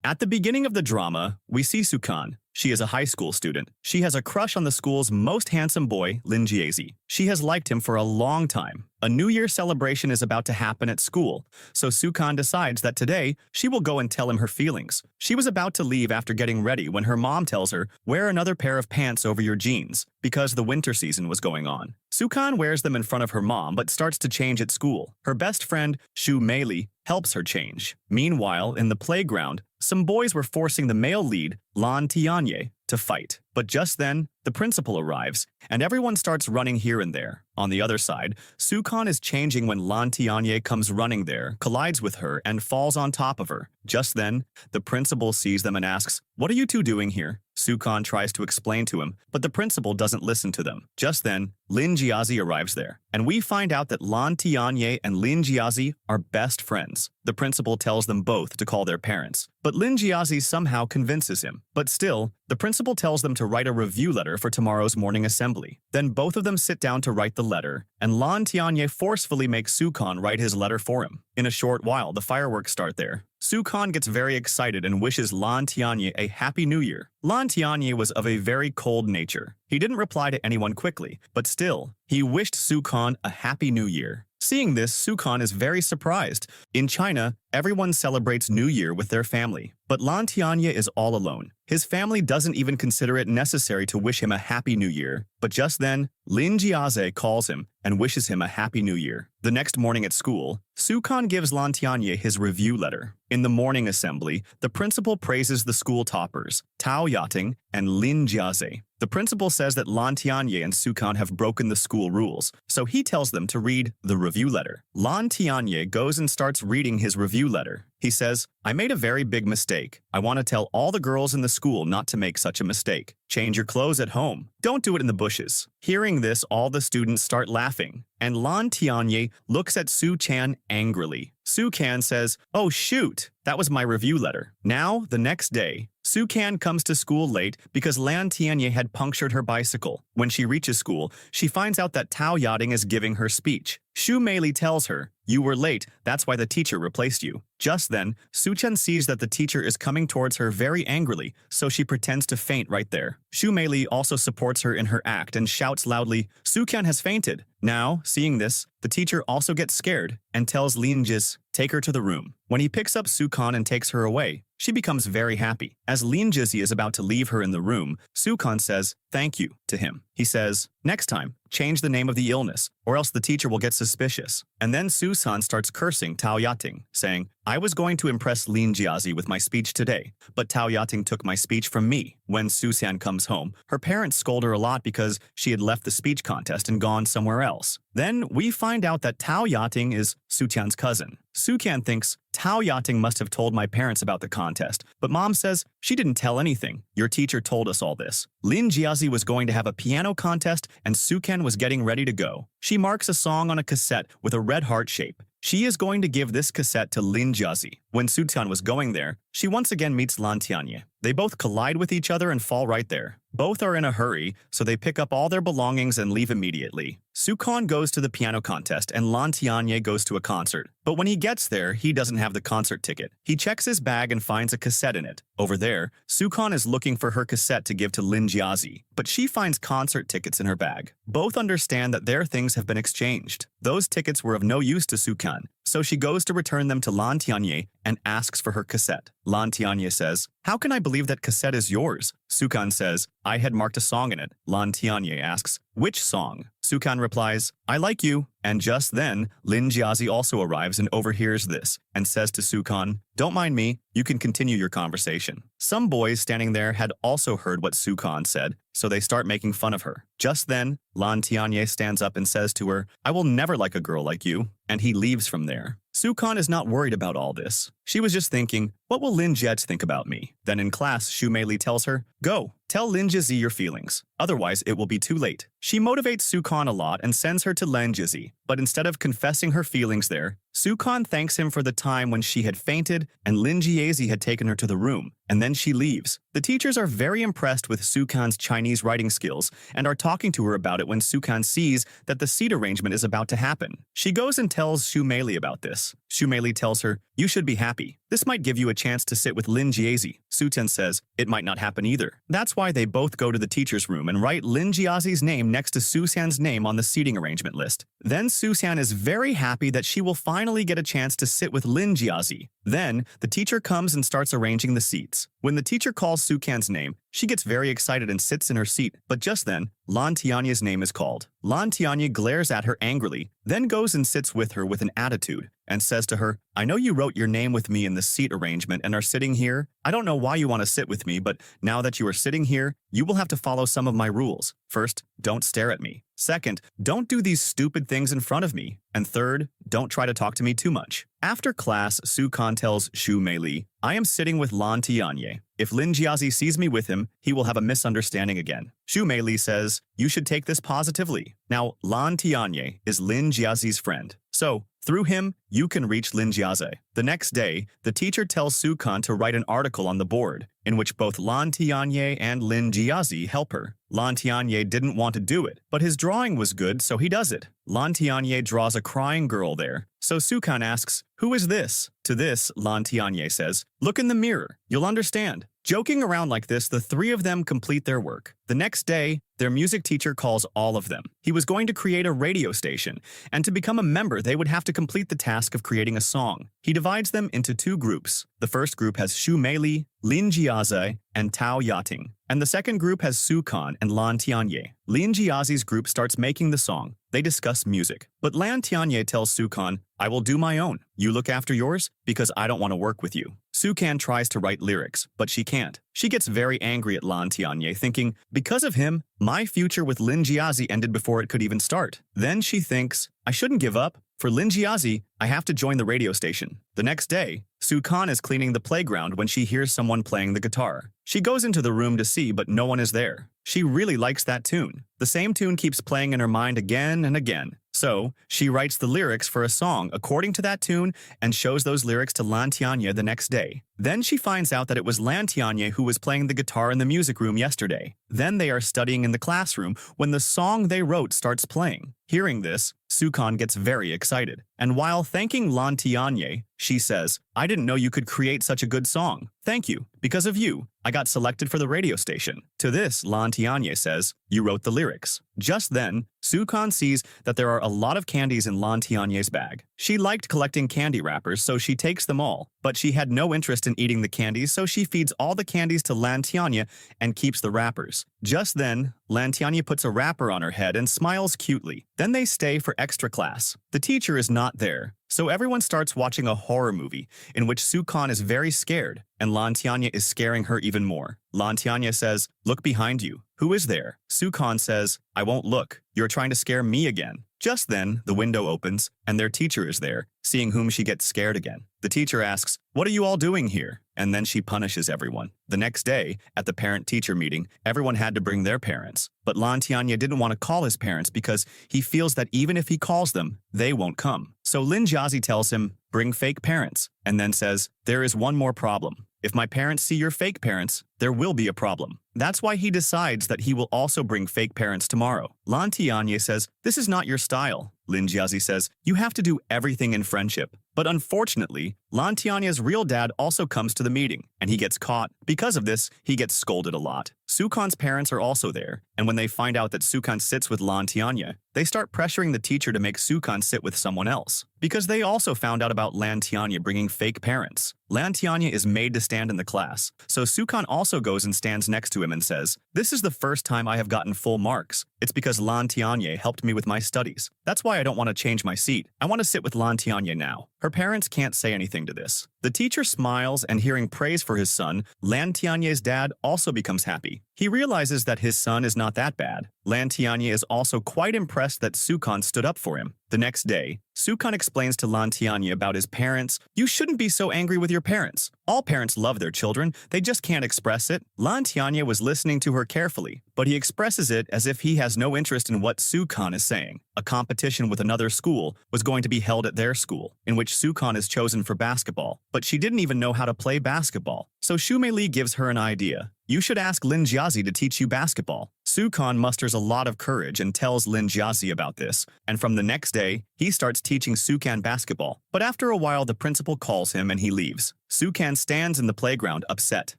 At the beginning of the drama, we see Sukan. She is a high school student. She has a crush on the school's most handsome boy, Lin Jiazi. She has liked him for a long time. A New Year celebration is about to happen at school, so Sukan decides that today she will go and tell him her feelings. She was about to leave after getting ready when her mom tells her, wear another pair of pants over your jeans, because the winter season was going on. Sukan wears them in front of her mom but starts to change at school. Her best friend, Shu Meili, helps her change. Meanwhile, in the playground, some boys were forcing the male lead, Lan Tianye, to fight. But just then, the principal arrives, and everyone starts running here and there. On the other side, Sukan is changing when Lan Tianye comes running there, collides with her, and falls on top of her. Just then, the principal sees them and asks, "What are you two doing here?" Sukan tries to explain to him, but the principal doesn't listen to them. Just then, Lin Jiazi arrives there, and we find out that Lan Tianye and Lin Jiazi are best friends. The principal tells them both to call their parents, but Lin Jiazi somehow convinces him. But still, the principal tells them to write a review letter for tomorrow's morning assembly. Then both of them sit down to write the letter, and Lan Tianye forcefully makes Sukan write his letter for him. In a short while, the fireworks start there. Sukan gets very excited and wishes Lan Tianye a Happy New Year. Lan Tianye was of a very cold nature. He didn't reply to anyone quickly, but still, he wished Sukan a Happy New Year. Seeing this, Sukan is very surprised. In China, everyone celebrates New Year with their family, but Lan Tianye is all alone. His family doesn't even consider it necessary to wish him a Happy New Year. But just then, Lin Jiazi calls him and wishes him a Happy New Year. The next morning at school, Sukan gives Lan Tianye his review letter. In the morning assembly, the principal praises the school toppers, Tao Yating and Lin Jiazi. The principal says that Lan Tianye and Sukan have broken the school rules, so he tells them to read the review letter. Lan Tianye goes and starts reading his review letter. He says, "I made a very big mistake. I want to tell all the girls in the school not to make such a mistake. Change your clothes at home. Don't do it in the bushes." Hearing this, all the students start laughing, and Lan Tianye looks at Su Chan angrily. Su Can says, "Oh shoot, that was my review letter." Now, the next day, Su Can comes to school late because Lan Tianye had punctured her bicycle. When she reaches school, she finds out that Tao Yating is giving her speech. Shu Meili tells her, "You were late, that's why the teacher replaced you." Just then, Su Chen sees that the teacher is coming towards her very angrily, so she pretends to faint right there. Shu Meili also supports her in her act and shouts loudly, "Su Chen has fainted." Now, seeing this, the teacher also gets scared and tells Lin Jiz, "Take her to the room." When he picks up Sukan and takes her away, she becomes very happy. As Lin Jizi is about to leave her in the room, Sukan says, "Thank you," to him. He says, "Next time, change the name of the illness, or else the teacher will get suspicious." And then Susan starts cursing Tao Yating, saying, "I was going to impress Lin Jiazi with my speech today, but Tao Yating took my speech from me." When Susan comes home, her parents scold her a lot because she had left the speech contest and gone somewhere else. Then we find out that Tao Yating is Suchan's cousin. Sukan thinks, "Tao Yating must have told my parents about the contest, but mom says she didn't tell anything. Your teacher told us all this." Lin Jiazi was going to have a piano contest and Sukan was getting ready to go. She marks a song on a cassette with a red heart shape. She is going to give this cassette to Lin Jiazi. When Sutan was going there, she once again meets Lan Tianye. They both collide with each other and fall right there. Both are in a hurry, so they pick up all their belongings and leave immediately. Sukan goes to the piano contest and Lan Tianye goes to a concert. But when he gets there, he doesn't have the concert ticket. He checks his bag and finds a cassette in it. Over there, Sukan is looking for her cassette to give to Lin Jiazi, but she finds concert tickets in her bag. Both understand that their things have been exchanged. Those tickets were of no use to Sukan, so she goes to return them to Lan Tianye and asks for her cassette. Lan Tianye says, "How can I believe that cassette is yours?" Sukan says, "I had marked a song in it." Lan Tianye asks, "Which song?" Sukan replies, "I Like You." And just then, Lin Jiazi also arrives and overhears this and says to Sukan, "Don't mind me, you can continue your conversation." Some boys standing there had also heard what Sukan said, so they start making fun of her. Just then, Lan Tianye stands up and says to her, "I will never like a girl like you," and he leaves from there. Sukan is not worried about all this. She was just thinking, what will Lin Jiazi think about me? Then in class, Shu Meili tells her, "Go, tell Lin Jiazi your feelings. Otherwise, it will be too late." She motivates Sukan a lot and sends her to Lin Jiazi, but instead of confessing her feelings there, Sukan thanks him for the time when she had fainted and Lin Jiazi had taken her to the room, and then she leaves. The teachers are very impressed with Sukan's Chinese writing skills and are talking to her about it when Sukan sees that the seat arrangement is about to happen. She goes and tells Shu Meili about this. Shu Meili tells her, "You should be happy. This might give you a chance to sit with Lin Jiazi. Suten says, it might not happen either. That's why they both go to the teacher's room and write Lin Jiazi's name next to Susan's name on the seating arrangement list. Then Susan is very happy that she will finally get a chance to sit with Lin Jiazi. Then, the teacher comes and starts arranging the seats. When the teacher calls Sukan's name, she gets very excited and sits in her seat, but just then, Lan Tianya's name is called. Lan Tianya glares at her angrily, then goes and sits with her with an attitude, and says to her, I know you wrote your name with me in the seat arrangement and are sitting here. I don't know why you want to sit with me, but now that you are sitting here, you will have to follow some of my rules. First, don't stare at me. Second, don't do these stupid things in front of me. And third, don't try to talk to me too much. After class, Sukan tells Xu Meili, I am sitting with Lan Tianye. If Lin Jiazi sees me with him, he will have a misunderstanding again. Xu Meili says, you should take this positively. Now, Lan Tianye is Lin Jiazi's friend. So, through him, you can reach Lin Jiazi. The next day, the teacher tells Sukan to write an article on the board, in which both Lan Tianye and Lin Jiazi help her. Lan Tianye didn't want to do it, but his drawing was good, so he does it. Lan Tianye draws a crying girl there. So Sukan asks, who is this? To this, Lan Tianye says, look in the mirror, you'll understand. Joking around like this, the three of them complete their work. The next day, their music teacher calls all of them. He was going to create a radio station, and to become a member, they would have to complete the task of creating a song. He divides them into two groups. The first group has Xu Meili, Lin Jiazi, and Tao Yating. And the second group has Sukan and Lan Tianye. Lin Jiazi's group starts making the song. They discuss music. But Lan Tianye tells Sukan, I will do my own. You look after yours, because I don't want to work with you. Sukan tries to write lyrics, but she can't. She gets very angry at Lan Tianye, thinking, because of him, my future with Lin Jiazi ended before it could even start. Then she thinks, I shouldn't give up. For Lin Jiazi, I have to join the radio station. The next day, Sukan is cleaning the playground when she hears someone playing the guitar. She goes into the room to see, but no one is there. She really likes that tune. The same tune keeps playing in her mind again and again. So, she writes the lyrics for a song according to that tune and shows those lyrics to Lan Tianye the next day. Then she finds out that it was Lan Tianye who was playing the guitar in the music room yesterday. Then they are studying in the classroom when the song they wrote starts playing. Hearing this, Sukan gets very excited. And while thanking Lan Tianye, she says, I didn't know you could create such a good song. Thank you. Because of you, I got selected for the radio station. To this, Lan Tianye says, you wrote the lyrics. Just then, Sukan sees that there are a lot of candies in Lan Tianye's bag. She liked collecting candy wrappers, so she takes them all. But she had no interest in eating the candies, so she feeds all the candies to Lan Tianye and keeps the wrappers. Just then, Lan Tianye puts a wrapper on her head and smiles cutely. Then they stay for extra class. The teacher is not there, so everyone starts watching a horror movie in which Sukan is very scared, and Lan Tianye is scaring her even more. Lan Tianye says, look behind you. Who is there? Sukan says, I won't look. You're trying to scare me again. Just then, the window opens, and their teacher is there, seeing whom she gets scared again. The teacher asks, what are you all doing here? And then she punishes everyone. The next day, at the parent-teacher meeting, everyone had to bring their parents. But Lan Tianye didn't want to call his parents because he feels that even if he calls them, they won't come. So Lin Jiazi tells him, bring fake parents, and then says, there is one more problem. If my parents see your fake parents, there will be a problem. That's why he decides that he will also bring fake parents tomorrow. Lan Tianye says, this is not your style. Lin Jiazi says, you have to do everything in friendship. But unfortunately, Lan Tianye's real dad also comes to the meeting, and he gets caught. Because of this, he gets scolded a lot. Sukan's parents are also there, and when they find out that Sukan sits with Lan Tianye, they start pressuring the teacher to make Sukan sit with someone else, because they also found out about Lan Tianye bringing fake parents. Lan Tianye is made to stand in the class, so Sukan also goes and stands next to him and says, this is the first time I have gotten full marks. It's because Lan Tianye helped me with my studies. That's why I don't want to change my seat. I want to sit with Lan Tianye now. Her parents can't say anything to this. The teacher smiles, and hearing praise for his son, Lan Tianye's dad also becomes happy. He realizes that his son is not that bad. Lan Tianye is also quite impressed that Sukan stood up for him. The next day, Sukan explains to Lan Tianye about his parents. You shouldn't be so angry with your parents. All parents love their children, they just can't express it. Lan Tianye was listening to her carefully, but he expresses it as if he has no interest in what Sukan is saying. A competition with another school was going to be held at their school, in which Sukan is chosen for basketball, but she didn't even know how to play basketball. So Xu Meili gives her an idea. You should ask Lin Jiazi to teach you basketball. Sukan musters a lot of courage and tells Lin Jiazi about this, and from the next day, he starts teaching Sukan basketball. But after a while, the principal calls him and he leaves. Sukan stands in the playground upset.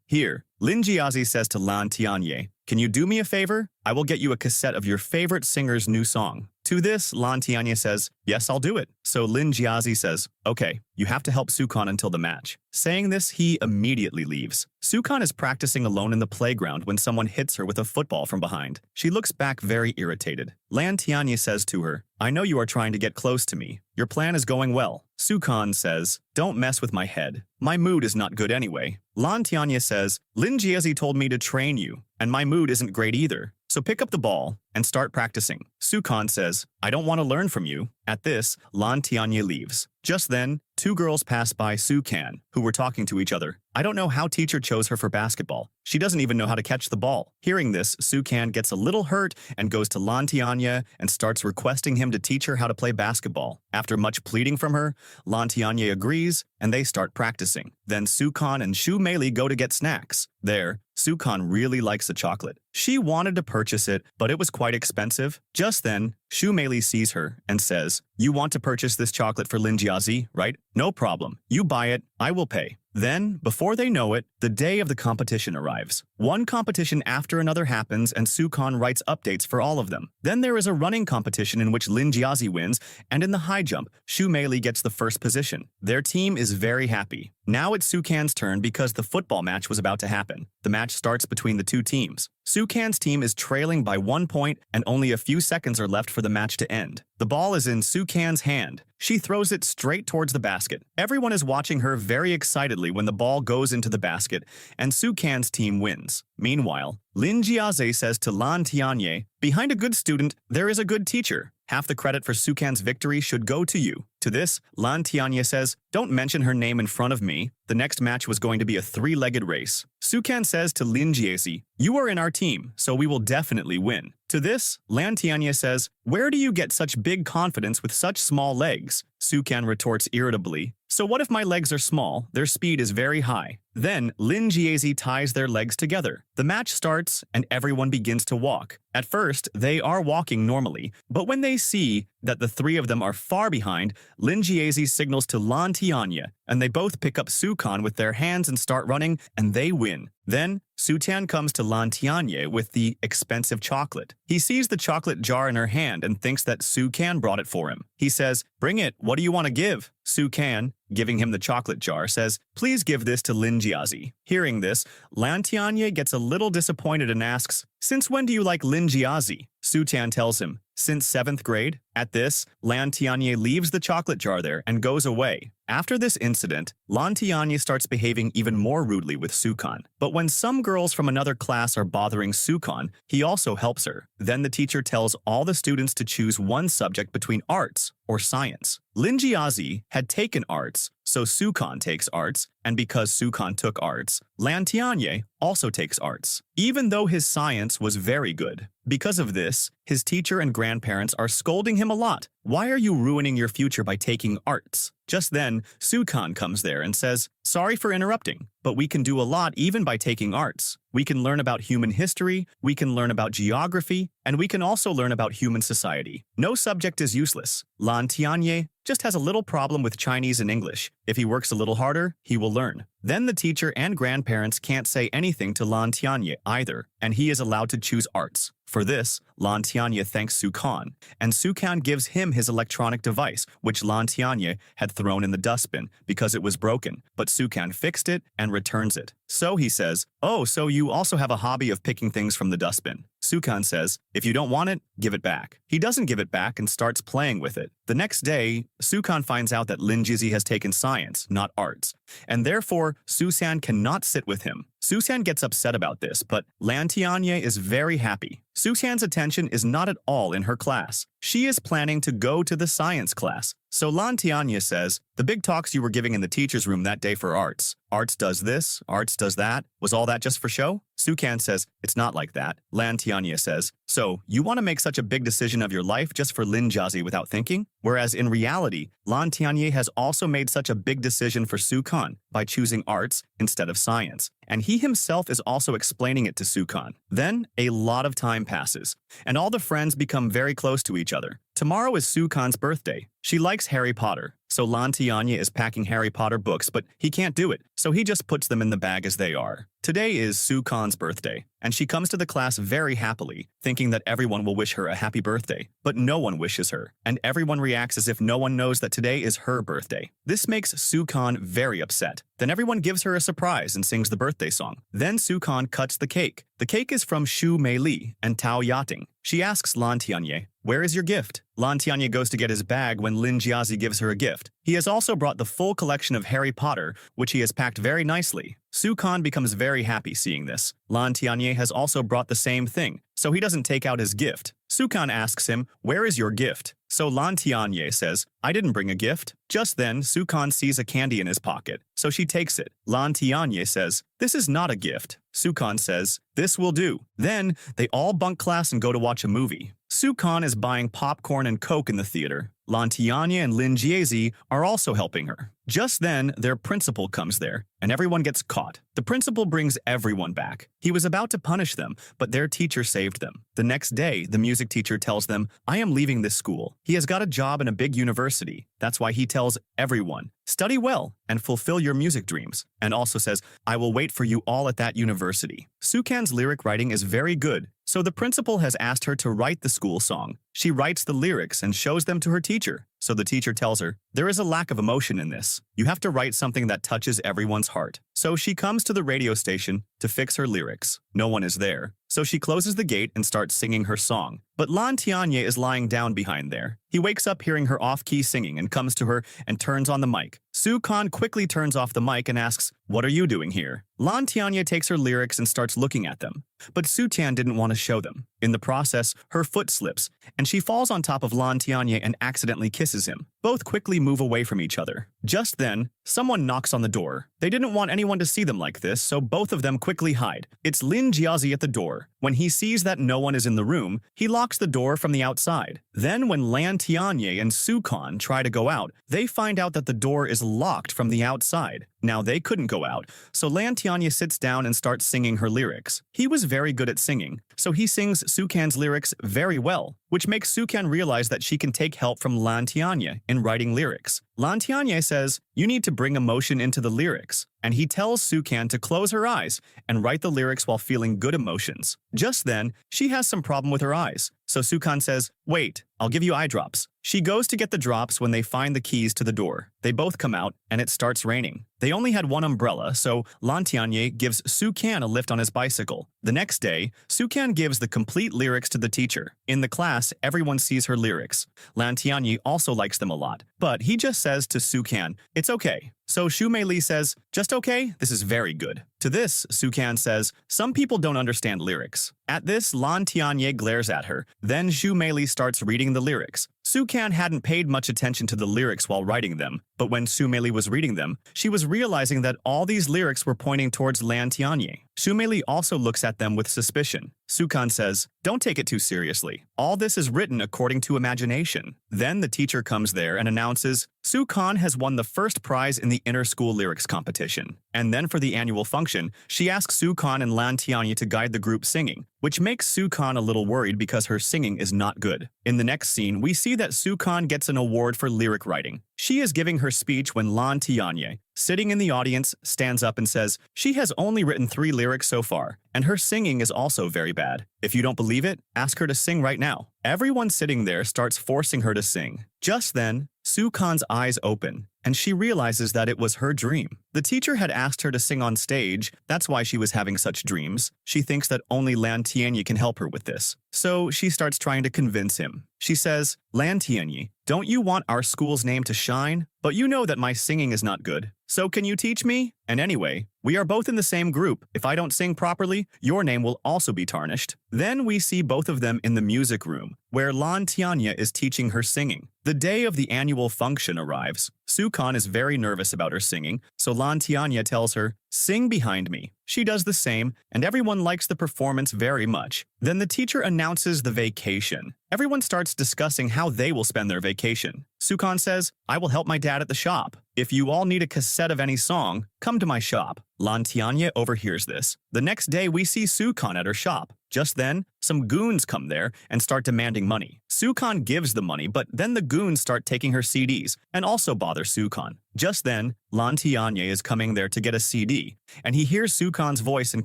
Here, Lin Jiazi says to Lan Tianye, "Can you do me a favor? I will get you a cassette of your favorite singer's new song." To this, Lan Tianye says, "Yes, I'll do it." So Lin Jiazi says, "Okay, you have to help Sukan until the match." Saying this, he immediately leaves. Sukan is practicing alone in the playground when someone hits her with a football from behind. She looks back very irritated. Lan Tianye says to her, "I know you are trying to get close to me. Your plan is going well." Sukan says, "Don't mess with my head. My mood is not good anyway." Lan Tianye says, "Lin Jiazi told me to train you, and my mood isn't great either. So pick up the ball and start practicing." Sukan says, "I don't want to learn from you." At this, Lan Tianye leaves. Just then, two girls pass by Sukan, who were talking to each other. "I don't know how teacher chose her for basketball. She doesn't even know how to catch the ball." Hearing this, Sukan gets a little hurt and goes to Lan Tianye and starts requesting him to teach her how to play basketball. After much pleading from her, Lan Tianye agrees, and they start practicing. Then Sukan and Shu Meili go to get snacks. There, Sukan really likes a chocolate. She wanted to purchase it, but it was quite expensive. Just then, Shu Meili sees her and says, "You want to purchase this chocolate for Lin Jiazi, right? No problem. You buy it, I will pay." Then, before they know it, the day of the competition arrives. One competition after another happens, and Sukan writes updates for all of them. Then there is a running competition in which Lin Jiazi wins, and in the high jump, Shu Meili gets the first position. Their team is very happy. Now it's Sukan's turn because the football match was about to happen. The match starts between the two teams. Sukan's team is trailing by 1 point, and only a few seconds are left for the match to end. The ball is in Sukan's hand. She throws it straight towards the basket. Everyone is watching her very excitedly when the ball goes into the basket, and Sukan's team wins. Meanwhile, Lin Jiazi says to Lan Tianye, "Behind a good student, there is a good teacher. Half the credit for Sukan's victory should go to you." To this, Lan Tianye says, "Don't mention her name in front of me. The next match was going to be a 3-legged race." Sukan says to Lin Jiazi, "You are in our team, so we will definitely win." To this, Lan Tianye says, "Where do you get such big confidence with such small legs?" Sukan retorts irritably, "So what if my legs are small? Their speed is very high." Then, Lin Jiazi ties their legs together. The match starts, and everyone begins to walk. At first, they are walking normally, but when they see that the three of them are far behind, Lin Jiazi signals to Lan Tianye, and they both pick up Sukan with their hands and start running, and they win. Then, Sutan comes to Lan Tianye with the expensive chocolate. He sees the chocolate jar in her hand and thinks that Sukan brought it for him. He says, "Bring it, what do you want to give?" Sukan, giving him the chocolate jar, says, "Please give this to Lin Jiazi." Hearing this, Lan Tianye gets a little disappointed and asks, "Since when do you like Lin Jiazi?" Sutan tells him, "Since 7th grade." At this, Lan Tianye leaves the chocolate jar there and goes away. After this incident, Lan Tianye starts behaving even more rudely with Sukan. But when some girls from another class are bothering Sukan, he also helps her. Then the teacher tells all the students to choose one subject between arts or science. Lin Jiazi had taken arts, so Sukan takes arts, and because Sukan took arts, Lan Tianye also takes arts, even though his science was very good. Because of this, his teacher and grandparents are scolding him a lot. "Why are you ruining your future by taking arts?" Just then, Sukan comes there and says, "Sorry for interrupting, but we can do a lot even by taking arts. We can learn about human history, we can learn about geography, and we can also learn about human society. No subject is useless. Lan Tianye just has a little problem with Chinese and English. If he works a little harder, he will learn." Then the teacher and grandparents can't say anything to Lan Tianye either, and he is allowed to choose arts. For this, Lan Tianye thanks Sukan, and Sukan gives him his electronic device, which Lan Tianye had thrown in the dustbin because it was broken, but Sukan fixed it and returns it. So he says, "Oh, so you also have a hobby of picking things from the dustbin." Sukan says, "If you don't want it, give it back." He doesn't give it back and starts playing with it. The next day, Sukan finds out that Lin Jiazi has taken science, not arts, and therefore Susan cannot sit with him. Susan gets upset about this, but Lan Tianye is very happy. Susan's attention is not at all in her class. She is planning to go to the science class. So Lan Tianye says, "The big talks you were giving in the teacher's room that day for arts. Arts does this, arts does that. Was all that just for show?" Sukan says, "It's not like that." Lan Tianye says, "So, you want to make such a big decision of your life just for Lin Jiazi without thinking?" Whereas in reality, Lan Tianye has also made such a big decision for Sukhan by choosing arts instead of science, and he himself is also explaining it to Sukhan. Then, a lot of time passes, and all the friends become very close to each other. Tomorrow is Sukhan's birthday. She likes Harry Potter, so Lan Tianye is packing Harry Potter books, but he can't do it, so he just puts them in the bag as they are. Today is Sukhan's birthday, and she comes to the class very happily, thinking that everyone will wish her a happy birthday, but no one wishes her, and everyone reacts as if no one knows that today is her birthday. This makes Sukhan very upset. Then everyone gives her a surprise and sings the birthday song. Then Sukhan cuts the cake. The cake is from Shu Mei Li and Tao Yating. She asks Lan Tianye, "Where is your gift?" Lan Tianye goes to get his bag when Lin Jiazi gives her a gift. He has also brought the full collection of Harry Potter, which he has packed very nicely. Sukhan becomes very happy seeing this. Lan Tianye has also brought the same thing, so he doesn't take out his gift. Sukhan asks him, "Where is your gift?" So Lan Tianye says, "I didn't bring a gift." Just then, Sukhan sees a candy in his pocket, so she takes it. Lan Tianye says, "This is not a gift." Sukhan says, "This will do." Then, they all bunk class and go to watch a movie. Sukhan is buying popcorn and Coke in the theater. Lan Tianye and Lin Jiazi are also helping her. Just then, their principal comes there, and everyone gets caught. The principal brings everyone back. He was about to punish them, but their teacher saved them. The next day, the music teacher tells them, "I am leaving this school." He has got a job in a big university. That's why he tells everyone, "Study well and fulfill your music dreams," and also says, "I will wait for you all at that university." Sukhan's lyric writing is very good, so the principal has asked her to write the school song. She writes the lyrics and shows them to her teacher. So the teacher tells her, "There is a lack of emotion in this. You have to write something that touches everyone's heart." So she comes to the radio station to fix her lyrics. No one is there. So she closes the gate and starts singing her song. But Lan Tianye is lying down behind there. He wakes up hearing her off-key singing and comes to her and turns on the mic. Sukhan quickly turns off the mic and asks, "What are you doing here?" Lan Tianye takes her lyrics and starts looking at them. But Sutian didn't want to show them. In the process, her foot slips, and she falls on top of Lan Tianye and accidentally kisses him. Both quickly move away from each other. Just then, someone knocks on the door. They didn't want anyone to see them like this, so both of them quickly hide. It's Lin Jiazi at the door. When he sees that no one is in the room, he locks the door from the outside. Then when Lan Tianye and Sukhan try to go out, they find out that the door is locked from the outside. Now they couldn't go out, so Lan Tianye sits down and starts singing her lyrics. He was very good at singing, so he sings Sukhan's lyrics very well, which makes Sukhan realize that she can take help from Lan Tianye in writing lyrics. Lan Tianye says, "You need to bring emotion into the lyrics," and he tells Sukhan to close her eyes and write the lyrics while feeling good emotions. Just then, she has some problem with her eyes, so Sukhan says, "Wait, I'll give you eye drops." She goes to get the drops when they find the keys to the door. They both come out, and it starts raining. They only had one umbrella, so Lan Tianye gives Sukhan a lift on his bicycle. The next day, Sukhan gives the complete lyrics to the teacher. In the class, everyone sees her lyrics. Lan Tianye also likes them a lot, but he just says to Sukhan, "It's okay." So Shu Mei Li says, "Just okay? This is very good." To this, Sukhan says, "Some people don't understand lyrics." At this, Lan Tianye glares at her. Then Shu Mei Li starts reading the lyrics. Sukhan hadn't paid much attention to the lyrics while writing them, but when Shu Mei Li was reading them, she was realizing that all these lyrics were pointing towards Lan Tianye. Shu Mei Li also looks at them with suspicion. Sukhan says, "Don't take it too seriously. All this is written according to imagination." Then the teacher comes there and announces, Sukhan has won the first prize in the inter-school lyrics competition. And then for the annual function, she asks Sukhan and Lan Tianye to guide the group singing, which makes Sukhan a little worried because her singing is not good. In the next scene, we see that Sukhan gets an award for lyric writing. She is giving her speech when Lan Tianye, sitting in the audience, stands up and says she has only written 3 lyrics so far, and her singing is also very bad. If you don't believe it, ask her to sing right now. Everyone sitting there starts forcing her to sing. Just then, Sukhan's eyes open, and she realizes that it was her dream. The teacher had asked her to sing on stage, that's why she was having such dreams. She thinks that only Lan Tianye can help her with this. So she starts trying to convince him. She says, "Lan Tianye, don't you want our school's name to shine? But you know that my singing is not good. So can you teach me? And anyway, we are both in the same group. If I don't sing properly, your name will also be tarnished." Then we see both of them in the music room, where Lan Tianye is teaching her singing. The day of the annual function arrives. Sukhan is very nervous about her singing, so Lan Tianya tells her, "Sing behind me." She does the same, and everyone likes the performance very much. Then the teacher announces the vacation. Everyone starts discussing how they will spend their vacation. Sukhan says, "I will help my dad at the shop. If you all need a cassette of any song, come to my shop." Lan Tianya overhears this. The next day, we see Sukhan at her shop. Just then, some goons come there and start demanding money. Sukhan gives the money, but then the goons start taking her CDs and also bother Sukhan. Just then, Lan Tianya is coming there to get a CD, and he hears Sukhan's voice and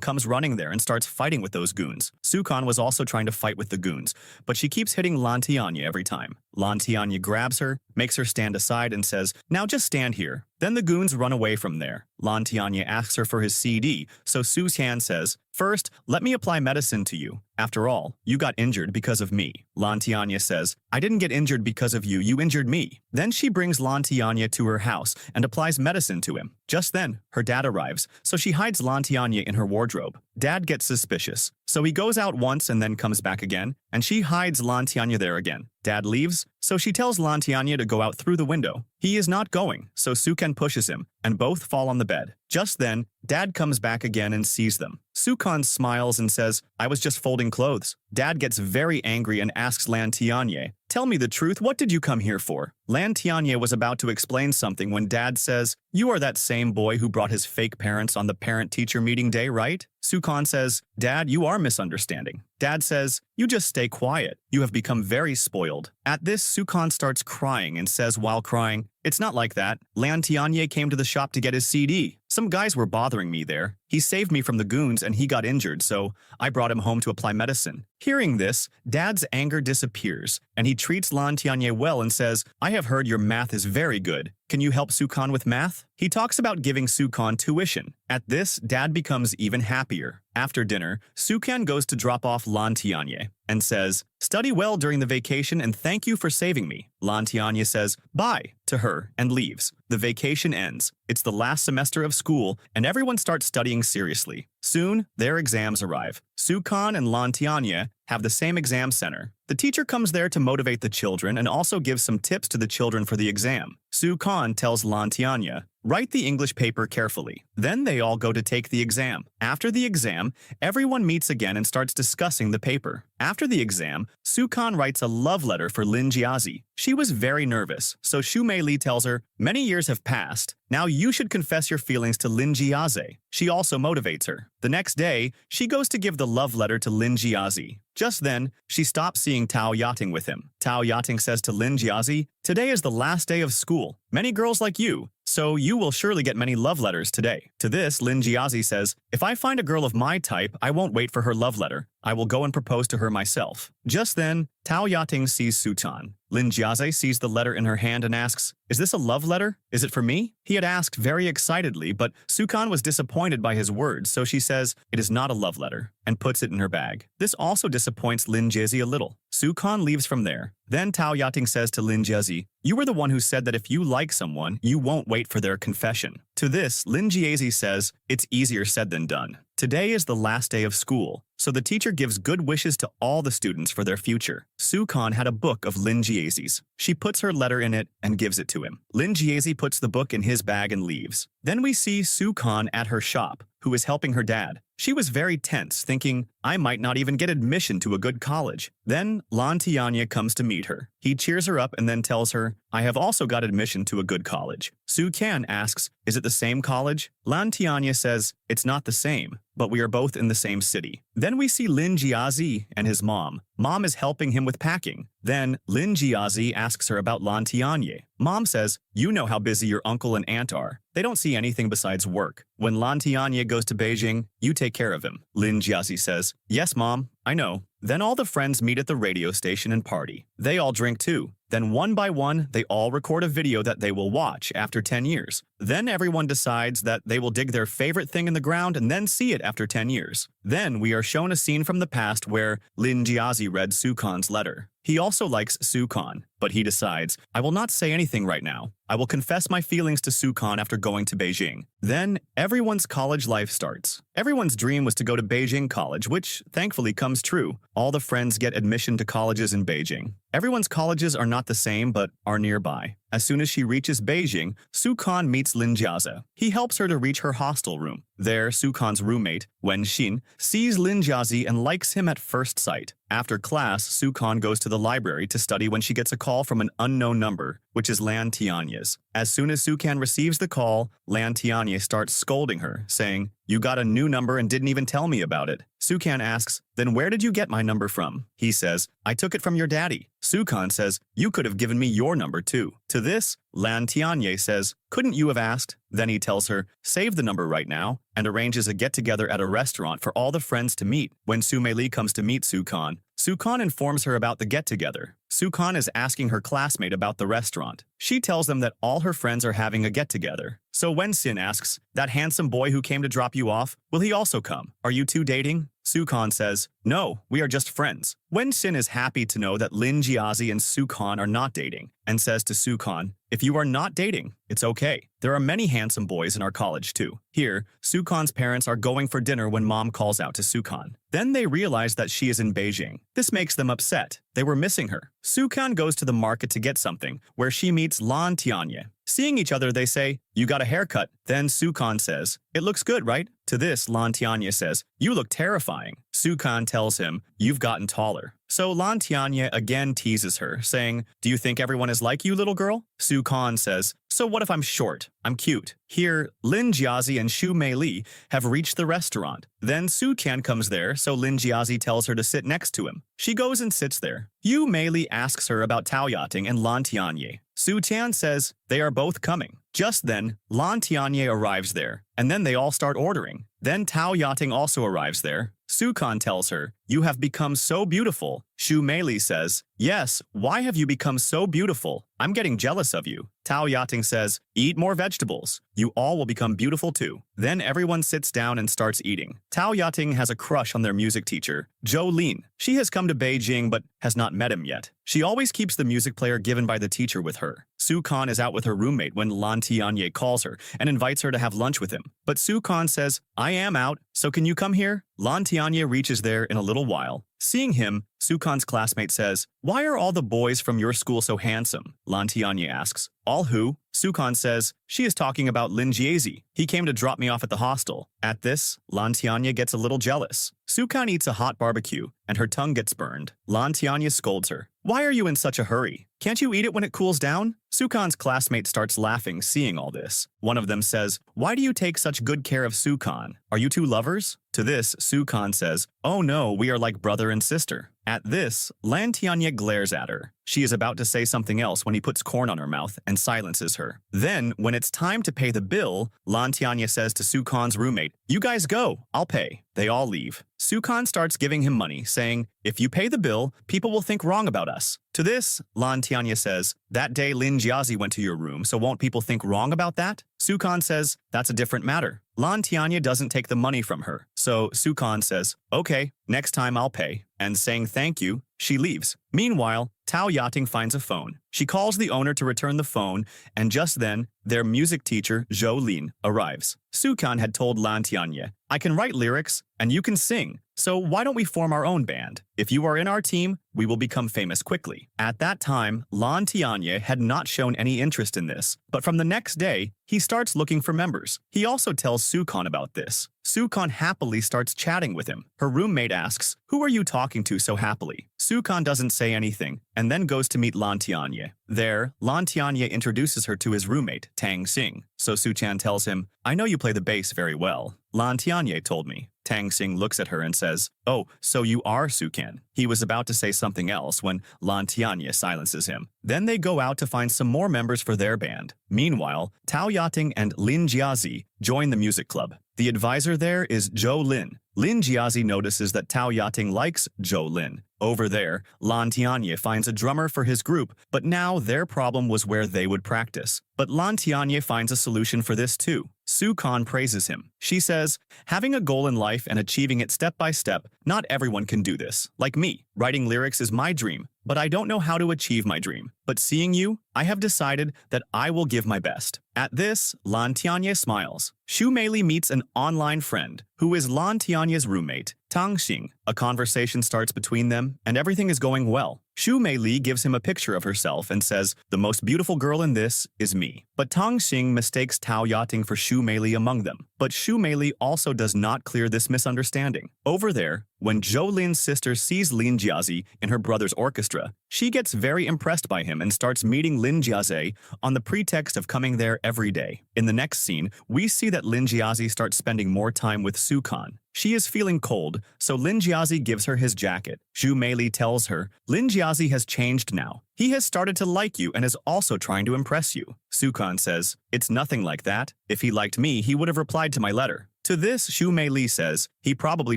comes running there and starts fighting with those goons. Sukhan was also trying to fight with the goons, but she keeps hitting Lan Tianya every time. Lan Tianya grabs her, makes her stand aside, and says, "Now just stand here." Then the goons run away from there. Lan Tianya asks her for his CD, so Sukhan says, "First, let me apply medicine to you. After all, you got injured because of me." Lan Tianya says, "I didn't get injured because of you, you injured me." Then she brings Lan Tianya to her house and applies medicine to him. Just then, her dad arrives, so she hides Lan Tianya in her wardrobe. Dad gets suspicious, so he goes out once and then comes back again, and she hides Lan Tianya there again. Dad leaves, so she tells Lan Tianya to go out through the window. He is not going, so Sukhan pushes him, and both fall on the bed. Just then, Dad comes back again and sees them. Sukhan smiles and says, "I was just folding clothes." Dad gets very angry and asks Lan Tianya, "Tell me the truth, what did you come here for?" Lan Tianya was about to explain something when Dad says, "You are that same boy who brought his fake parents on the parent-teacher meeting day, right?" Sukhan says, "Dad, you are misunderstanding." Dad says, "You just stay quiet. You have become very spoiled." At this, Sukhan starts crying and says while crying, "It's not like that. Lan Tianya came to the shop to get his CD. Some guys were bothering me there. He saved me from the goons and he got injured, so I brought him home to apply medicine." Hearing this, Dad's anger disappears, and he treats Lan Tianya well and says, "I have heard your math is very good. Can you help Sukhan with math?" He talks about giving Sukhan tuition. At this, Dad becomes even happier. After dinner, Sukhan goes to drop off Lan Tianya and says, "Study well during the vacation and thank you for saving me." Lan Tianya says, "Bye" to her and leaves. The vacation ends. It's the last semester of school, and everyone starts studying seriously. Soon, their exams arrive. Sukhan and Lan Tianya have the same exam center. The teacher comes there to motivate the children and also gives some tips to the children for the exam. Sukhan tells Lan Tianya, "Write the English paper carefully." Then they all go to take the exam. After the exam, everyone meets again and starts discussing the paper. After the exam, Sukhan writes a love letter for Lin Jiazi. She was very nervous, so Shu Mei Li tells her, "Many years have passed. Now you should confess your feelings to Lin Jiazi." She also motivates her. The next day, she goes to give the love letter to Lin Jiazi. Just then, she stops seeing Tao yachting with him. Tao yachting says to Lin Jiazi, "Today is the last day of school. Many girls like you, so you will surely get many love letters today." To this, Lin Jiazi says, "If I find a girl of my type, I won't wait for her love letter. I will go and propose to her myself." Just then, Tao yachting sees Sutan. Lin Jiazi sees the letter in her hand and asks, "Is this a love letter? Is it for me?" He had asked very excitedly, but Sukhan was disappointed by his words, so she says, "It is not a love letter," and puts it in her bag. This also disappoints Lin Jiazi a little. Sukhan leaves from there. Then Tao yachting says to Lin Jiazi, "You were the one who said that if you like someone, you won't wait for their confession." To this, Lin Jiazi says, "It's easier said than done. Today is the last day of school, so the teacher gives good wishes to all the students for their future." Sukhan had a book of Lin Jiazi's. She puts her letter in it and gives it to him. Lin Jiazi puts the book in his bag and leaves. Then we see Sukhan at her shop, who is helping her dad. She was very tense, thinking, "I might not even get admission to a good college." Then Lan Tianya comes to meet her. He cheers her up and then tells her, "I have also got admission to a good college." Sukhan asks, "Is it the same college?" Lan Tianya says, "It's not the same, but we are both in the same city." Then we see Lin Jiazi and his mom. Mom is helping him with packing. Then Lin Jiazi asks her about Lan Tianya. Mom says, "You know how busy your uncle and aunt are. They don't see anything besides work. When Lan Tianya goes to Beijing, you take care of him." Lin Jiazi says, "Yes, Mom, I know." Then all the friends meet at the radio station and party. They all drink too. Then one by one, they all record a video that they will watch after 10 years. Then everyone decides that they will dig their favorite thing in the ground and then see it after 10 years. Then we are shown a scene from the past where Lin Jiazi read Sukhan's letter. He also likes Sukhan, but he decides, "I will not say anything right now. I will confess my feelings to Sukhan after going to Beijing." Then everyone's college life starts. Everyone's dream was to go to Beijing College, which thankfully comes true. All the friends get admission to colleges in Beijing. Everyone's colleges are not the same, but are nearby. As soon as she reaches Beijing, Sukhan meets Lin Jiazi. He helps her to reach her hostel room. There, Sukhan's roommate, Wen Xin, sees Lin Jiazi and likes him at first sight. After class, Sukhan goes to the library to study when she gets a call from an unknown number, which is Lan Tianya's. As soon as Sukhan receives the call, Lan Tianya starts scolding her, saying, "You got a new number and didn't even tell me about it." Sukhan asks, "Then where did you get my number from?" He says, "I took it from your daddy." Sukhan says, "You could have given me your number too." To this, Lan Tianya says, "Couldn't you have asked?" Then he tells her, "Save the number right now," and arranges a get-together at a restaurant for all the friends to meet. When Su Meili comes to meet Sukhan, Sukhan informs her about the get-together. Sukhan is asking her classmate about the restaurant. She tells them that all her friends are having a get-together. So Wen Xin asks, "That handsome boy who came to drop you off, will he also come? Are you two dating?" Sukhan says, "No, we are just friends." Wen Xin is happy to know that Lin Jiazi and Sukhan are not dating, and says to Sukhan, "If you are not dating, it's okay. There are many handsome boys in our college too." Here, Sukhan's parents are going for dinner when mom calls out to Sukhan. Then they realize that she is in Beijing. This makes them upset. They were missing her. Sukhan goes to the market to get something, where she meets Lan Tianya. Seeing each other, they say, "You got a haircut." Then Sukhan says, "It looks good, right?" To this, Lan Tianya says, "You look terrifying." Sukhan tells him, "You've gotten taller." So Lan Tianya again teases her, saying, "Do you think everyone is like you, little girl?" Sukhan says, "So what if I'm short? I'm cute." Here, Lin Jiazi and Su Meili have reached the restaurant. Then Sukhan comes there, so Lin Jiazi tells her to sit next to him. She goes and sits there. Su Meili asks her about Tao Yating and Lan Tianya. Sukhan says they are both coming. Just then, Lan Tianya arrives there, and then they all start ordering. Then Tao Yating also arrives there. Sukhan tells her, "You have become so beautiful." Su Meili says, "Yes, why have you become so beautiful? I'm getting jealous of you." Tao Yating says, "Eat more vegetables. You all will become beautiful too." Then everyone sits down and starts eating. Tao Yating has a crush on their music teacher, Zhou Lin. She has come to Beijing but has not met him yet. She always keeps the music player given by the teacher with her. Sukhan is out with her roommate when Lan Tianya calls her and invites her to have lunch with him. But Sukhan says, "I am out, so can you come here?" Lan Tianya reaches there in a little while. Seeing him, Sukhan's classmate says, "Why are all the boys from your school so handsome?" Lan Tianya asks, "All who?" Sukhan says, "She is talking about Lin Jiazi. He came to drop me off at the hostel." At this, Lan Tianya gets a little jealous. Sukhan eats a hot barbecue, and her tongue gets burned. Lan Tianya scolds her. "Why are you in such a hurry? Can't you eat it when it cools down?" Sukhan's classmate starts laughing, seeing all this. One of them says, "Why do you take such good care of Sukhan? Are you two lovers?" To this, Sukhan says, "Oh no, we are like brother and sister." At this, Lan Tianya glares at her. She is about to say something else when he puts corn on her mouth and silences her. Then, when it's time to pay the bill, Lan Tianya says to Sukhan's roommate, "You guys go, I'll pay." They all leave. Sukhan starts giving him money, saying, "If you pay the bill, people will think wrong about us." To this, Lan Tianya says, "That day Lin Jiazi went to your room, so won't people think wrong about that?" Sukhan says, "That's a different matter." Lan Tianya doesn't take the money from her, so Sukhan says, "Okay, next time I'll pay," and saying thank you, she leaves. Meanwhile, Tao Yating finds a phone. She calls the owner to return the phone, and just then, their music teacher, Zhou Lin, arrives. Sukhan had told Lan Tianya, "I can write lyrics, and you can sing, so why don't we form our own band? If you are in our team, we will become famous quickly." At that time, Lan Tianya had not shown any interest in this, but from the next day, he starts looking for members. He also tells Sukhan about this. Sukhan happily starts chatting with him. Her roommate asks, "Who are you talking to so happily?" Sukhan doesn't say anything, and then goes to meet Lan Tianya. There, Lan Tianya introduces her to his roommate, Tang Xing. So Sukhan tells him, "I know you play the bass very well. Lan Tianya told me." Tang Xing looks at her and says, "Oh, so you are Sukhan." He was about to say something else when Lan Tianya silences him. Then they go out to find some more members for their band. Meanwhile, Tao Yating and Lin Jiazi join the music club. The advisor there is Zhou Lin. Lin Jiazi notices that Tao Yating likes Zhou Lin. Over there, Lan Tianya finds a drummer for his group, but now their problem was where they would practice. But Lan Tianya finds a solution for this too. Sukhan praises him. She says, "Having a goal in life and achieving it step by step, not everyone can do this. Like me, writing lyrics is my dream, but I don't know how to achieve my dream. But seeing you, I have decided that I will give my best." At this, Lan Tianya smiles. Su Meili meets an online friend, who is Lan Tianya's roommate, Tang Xing. A conversation starts between them, and everything is going well. Xu Meili gives him a picture of herself and says, the most beautiful girl in this is me. But Tang Xing mistakes Tao Yating for Xu Meili among them. But Xu Meili also does not clear this misunderstanding. Over there, when Zhou Lin's sister sees Lin Jiazi in her brother's orchestra, she gets very impressed by him and starts meeting Lin Jiazi on the pretext of coming there every day. In the next scene, we see that Lin Jiazi starts spending more time with Su Kan. She is feeling cold, so Lin Jiazi gives her his jacket. Xu Meili tells her, Lin Jiazi has changed now. He has started to like you and is also trying to impress you. Su Kan says, it's nothing like that. If he liked me, he would have replied to my letter. To this, Xu Meili says, he probably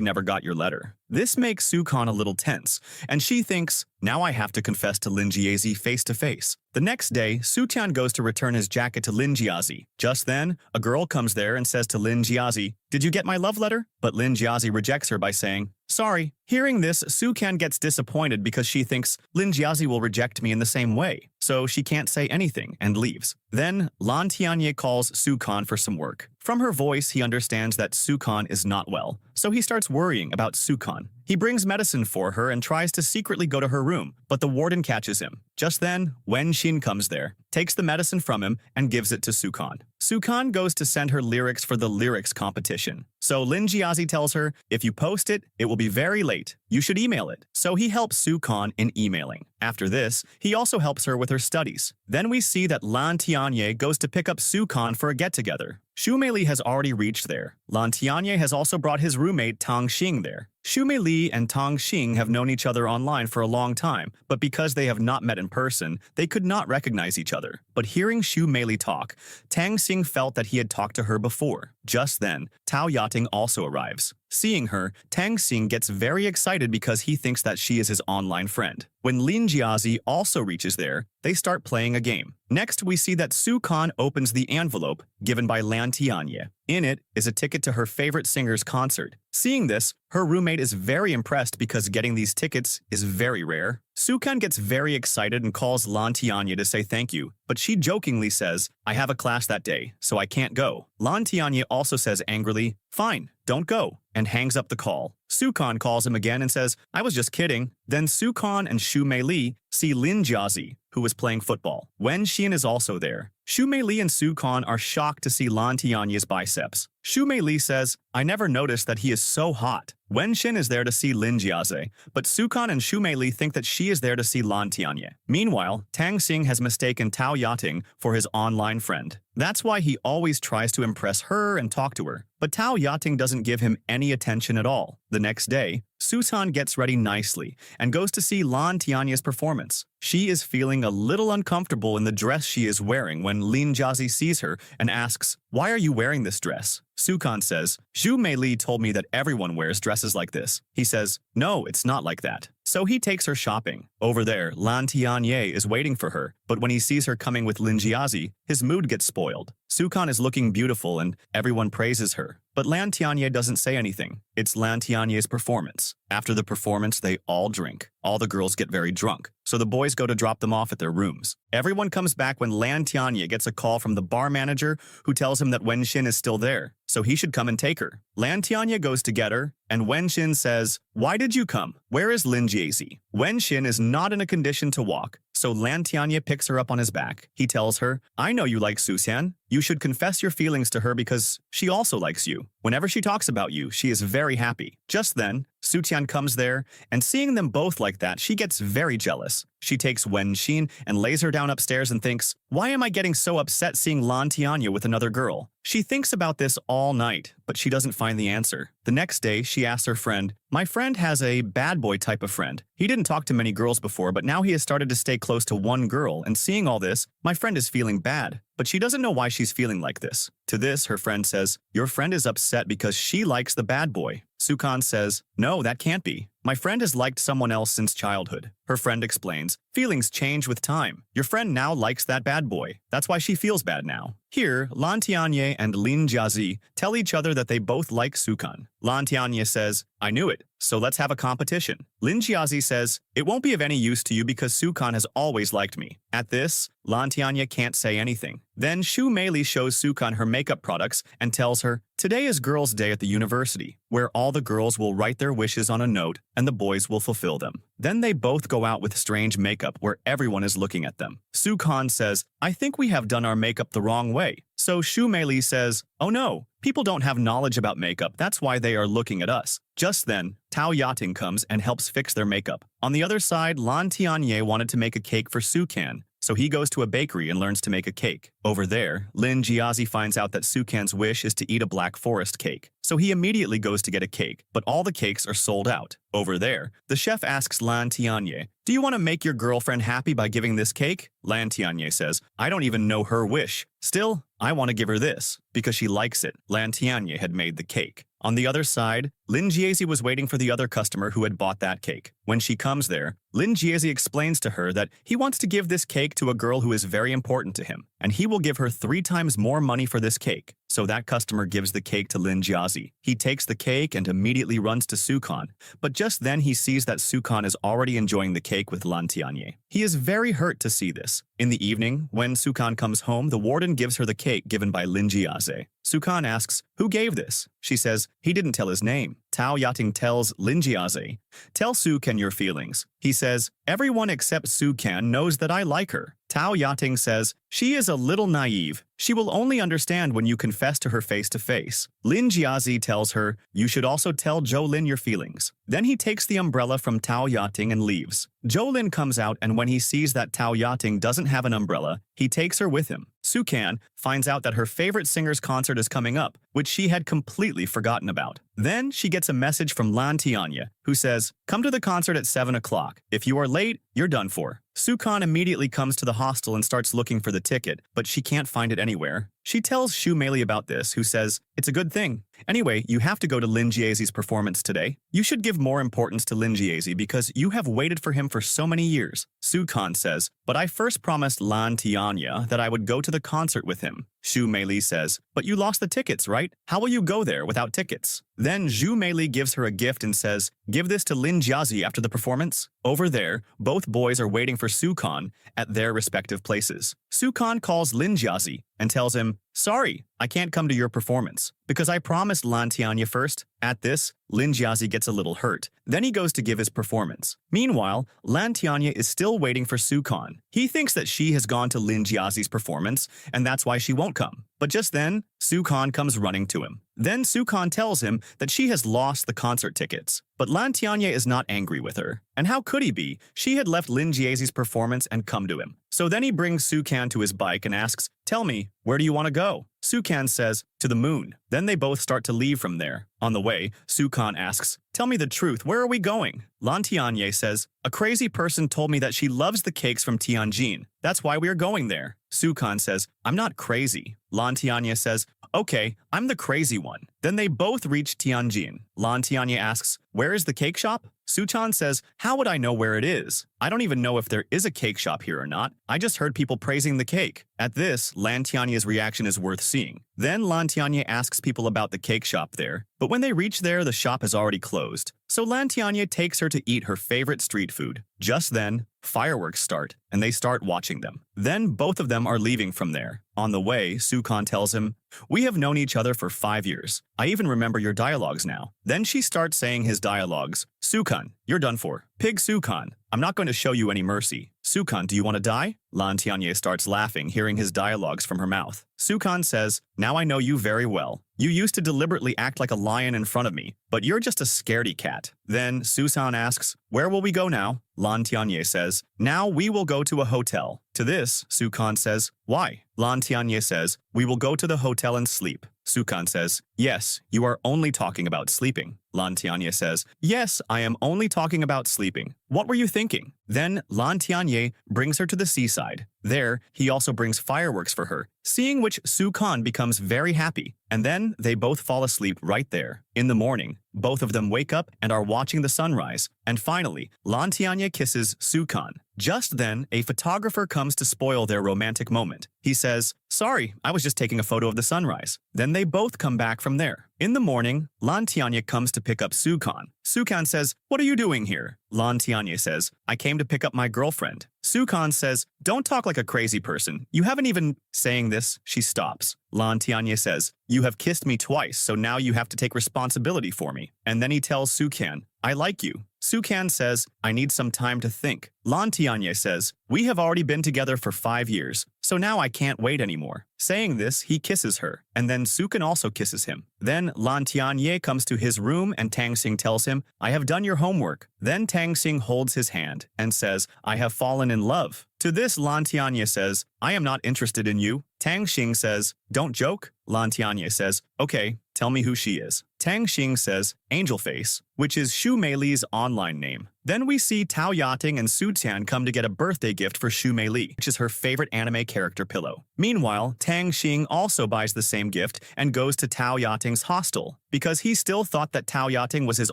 never got your letter. This makes Su Kan a little tense, and she thinks, now I have to confess to Lin Jiazi face to face. The next day, Su Tian goes to return his jacket to Lin Jiazi. Just then, a girl comes there and says to Lin Jiazi, did you get my love letter? But Lin Jiazi rejects her by saying, sorry. Hearing this, Su Kan gets disappointed because she thinks Lin Jiazi will reject me in the same way, so she can't say anything and leaves. Then, Lan Tianye calls Su Kan for some work. From her voice, he understands that Su Kan is not well, so he starts worrying about Su Kan. He brings medicine for her and tries to secretly go to her room, but the warden catches him. Just then, Wen Xin comes there, takes the medicine from him, and gives it to Su Kan. Su Kan goes to send her lyrics for the lyrics competition. So Lin Jiazi tells her, if you post it, it will be very late. You should email it. So he helps Su Kan in emailing. After this, he also helps her with her studies. Then we see that Lan Tianye goes to pick up Su Kan for a get-together. Xu Meili has already reached there. Lan Tianye has also brought his roommate Tang Xing there. Xu Meili and Tang Xing have known each other online for a long time, but because they have not met in person, they could not recognize each other. But hearing Xu Meili talk, Tang Xing felt that he had talked to her before. Just then, Tao Yating also arrives. Seeing her, Tang Xing gets very excited because he thinks that she is his online friend. When Lin Jiazi also reaches there, they start playing a game. Next, we see that Su Kan opens the envelope given by Lan Tianye. In it is a ticket to her favorite singer's concert. Seeing this, her roommate is very impressed because getting these tickets is very rare. Su Kan gets very excited and calls Lan Tianye to say thank you, but she jokingly says, I have a class that day, so I can't go. Lan Tianye also says angrily, fine, don't go, and hangs up the call. Su Kan calls him again and says, I was just kidding. Then Su Kan and Xu Meili see Lin Jiazi, who is playing football. Wen Xin is also there. Xu Meili and Su Kan are shocked to see Lan Tianye's biceps. Xu Meili says, I never noticed that he is so hot. Wen Xin is there to see Lin Jiazi, but Su Kan and Xu Meili think that she is there to see Lan Tianye. Meanwhile, Tang Xing has mistaken Tao Yating for his online friend. That's why he always tries to impress her and talk to her. But Tao Yating doesn't give him any attention at all. The next day, Susan gets ready nicely and goes to see Lan Tianye's performance. She is feeling a little uncomfortable in the dress she is wearing when Lin Jiazi sees her and asks, why are you wearing this dress? Su Kan says, Xu Meili told me that everyone wears dresses like this. He says, no, it's not like that. So he takes her shopping. Over there, Lan Tianye is waiting for her, but when he sees her coming with Lin Jiazi, his mood gets spoiled. Su Kan is looking beautiful and everyone praises her. But Lan Tianye doesn't say anything. It's Lan Tianye's performance. After the performance, they all drink. All the girls get very drunk, so the boys go to drop them off at their rooms. Everyone comes back when Lan Tianye gets a call from the bar manager who tells him that Wen Xin is still there, so he should come and take her. Lan Tianye goes to get her, and Wen Xin says, why did you come? Where is Lin Jiazi? Wen Xin is not in a condition to walk, so Lan Tianye picks her up on his back. He tells her, I know you like Susan. You should confess your feelings to her because she also likes you. Whenever she talks about you, she is very happy. Just then, Su Tian comes there, and seeing them both like that, she gets very jealous. She takes Wen Xin and lays her down upstairs and thinks, why am I getting so upset seeing Lan Tianye with another girl? She thinks about this all night, but she doesn't find the answer. The next day, she asks her friend, my friend has a bad boy type of friend. He didn't talk to many girls before, but now he has started to stay close to one girl, and seeing all this, my friend is feeling bad. But she doesn't know why she's feeling like this. To this, her friend says, your friend is upset because she likes the bad boy. Su Kan says, no, that can't be. My friend has liked someone else since childhood. Her friend explains, feelings change with time. Your friend now likes that bad boy. That's why she feels bad now. Here, Lan Tianye and Lin Jiazi tell each other that they both like Su Kan. Lan Tianye says, I knew it, so let's have a competition. Lin Jiazi says, it won't be of any use to you because Su Kan has always liked me. At this, Lan Tianye can't say anything. Then Xu Meili shows Su Kan her makeup products and tells her, Today is girls' day at the university, where all the girls will write their wishes on a note and the boys will fulfill them. Then they both go out with strange makeup where everyone is looking at them. Sukhan says, I think we have done our makeup the wrong way. So Shu Meili says, oh no, people don't have knowledge about makeup, that's why they are looking at us. Just then, Tao Yating comes and helps fix their makeup. On the other side, Lan Tianye wanted to make a cake for Sukhan, so he goes to a bakery and learns to make a cake. Over there, Lin Jiazi finds out that Sukhan's wish is to eat a Black Forest cake, so he immediately goes to get a cake, but all the cakes are sold out. Over there, the chef asks Lan Tianye, do you want to make your girlfriend happy by giving this cake? Lan Tianye says, I don't even know her wish. Still, I want to give her this, because she likes it. Lan Tianye had made the cake. On the other side, Lin Jiazi was waiting for the other customer who had bought that cake. When she comes there, Lin Jiazi explains to her that he wants to give this cake to a girl who is very important to him, and he will give her 3 times more money for this cake. So that customer gives the cake to Lin Jiazi. He takes the cake and immediately runs to Sukhan, but just then he sees that Sukhan is already enjoying the cake with Lan Tianye. He is very hurt to see this. In the evening, when Sukhan comes home, the warden gives her the cake given by Lin Jiazi. Sukhan asks, who gave this? She says, he didn't tell his name. Tao Yating tells Lin Jiazi, tell Sukhan your feelings. He says, everyone except Sukhan knows that I like her. Tao Yating says, she is a little naive. She will only understand when you confess to her face to face. Lin Jiazi tells her, you should also tell Zhou Lin your feelings. Then he takes the umbrella from Tao Yating and leaves. Zhou Lin comes out, and when he sees that Tao Yating doesn't have an umbrella, he takes her with him. Sukhan finds out that her favorite singer's concert is coming up, which she had completely forgotten about. Then she gets a message from Lan Tianye, who says, come to the concert at 7 o'clock. If you are late, you're done for. Sukhan immediately comes to the hostel and starts looking for the ticket, but she can't find it anywhere. She tells Shu Meili about this, who says, it's a good thing. Anyway, you have to go to Lin Jiazi's performance today. You should give more importance to Lin Jiazi because you have waited for him for so many years. Sukhan says, but I first promised Lan Tianye that I would go to the concert with him. Shu Meili says, but you lost the tickets, right? How will you go there without tickets? Then Zhu Meili gives her a gift and says, give this to Lin Jiazi after the performance. Over there, both boys are waiting for Sukhan at their respective places. Sukhan calls Lin Jiazi and tells him, sorry, I can't come to your performance because I promised Lan Tianye first. At this, Lin Jiazi gets a little hurt. Then he goes to give his performance. Meanwhile, Lan Tianye is still waiting for Sukhan. He thinks that she has gone to Lin Jiazi's performance, and that's why she won't come. But just then, Sukhan comes running to him. Then Sukhan tells him that she has lost the concert tickets. But Lan Tianye is not angry with her. And how could he be? She had left Lin Jiazi's performance and come to him. So then he brings Sukhan to his bike and asks, tell me, where do you want to go? Sukhan says, to the moon. Then they both start to leave from there. On the way, Sukhan asks, tell me the truth, where are we going? Lan Tianye says, a crazy person told me that she loves the cakes from Tianjin. That's why we are going there. Sukhan says, I'm not crazy. Lan Tianye says, okay, I'm the crazy one. Then they both reach Tianjin. Lan Tianye asks, where is the cake shop? Sukhan says, how would I know where it is? I don't even know if there is a cake shop here or not. I just heard people praising the cake. At this, Lan Tianye's reaction is worth seeing. Then Lan Tianye asks people about the cake shop there, but when they reach there, the shop has already closed. So Lan Tianye takes her to eat her favorite street food. Just then, fireworks start, and they start watching them. Then both of them are leaving from there. On the way, Sukhan tells him, we have known each other for 5 years. I even remember your dialogues now. Then she starts saying his dialogues. Sukhan, you're done for. Pig Sukhan, I'm not going to show you any mercy. Sukhan, do you want to die? Lan Tianye starts laughing, hearing his dialogues from her mouth. Sukhan says, now I know you very well. You used to deliberately act like a lion in front of me, but you're just a scaredy cat. Then Sukhan asks, where will we go now? Lan Tianye says, now we will go to a hotel. To this, Sukhan says, why? Lan Tianye says, we will go to the hotel and sleep. Sukhan says, yes, you are only talking about sleeping. Lan Tianye says, yes, I am only talking about sleeping. What were you thinking? Then Lan Tianye brings her to the seaside. There, he also brings fireworks for her, seeing which Sukhan becomes very happy. And then they both fall asleep right there. In the morning, both of them wake up and are watching the sunrise. And finally, Lan Tianye kisses Sukhan. Just then, a photographer comes to spoil their romantic moment. He says, sorry, I was just taking a photo of the sunrise. Then they both come back from there. In the morning, Lan Tianye comes to pick up Sukhan. Sukhan says, what are you doing here? Lan Tianye says, I came to pick up my girlfriend. Sukhan says, "Don't talk like a crazy person. You haven't even..." Saying this, she stops. Lan Tianye says, "You have kissed me twice, so now you have to take responsibility for me." And then he tells Sukhan, "I like you." Sukhan says, "I need some time to think." Lan Tianye says, "We have already been together for 5 years, so now I can't wait anymore." Saying this, he kisses her, and then Sukhan also kisses him. Then Lan Tianye comes to his room and Tang Xing tells him, "I have done your homework." Then Tang Xing holds his hand and says, "I have fallen in love." To this, Lan Tianye says, "I am not interested in you." Tang Xing says, "Don't joke." Lan Tianye says, "Okay, tell me who she is." Tang Xing says, "Angel Face," which is Xu Meili's online name. Then we see Tao Yating and Su Tian come to get a birthday gift for Xu Meili, which is her favorite anime character pillow. Meanwhile, Tang Xing also buys the same gift and goes to Tao Yating's hostel because he still thought that Tao Yating was his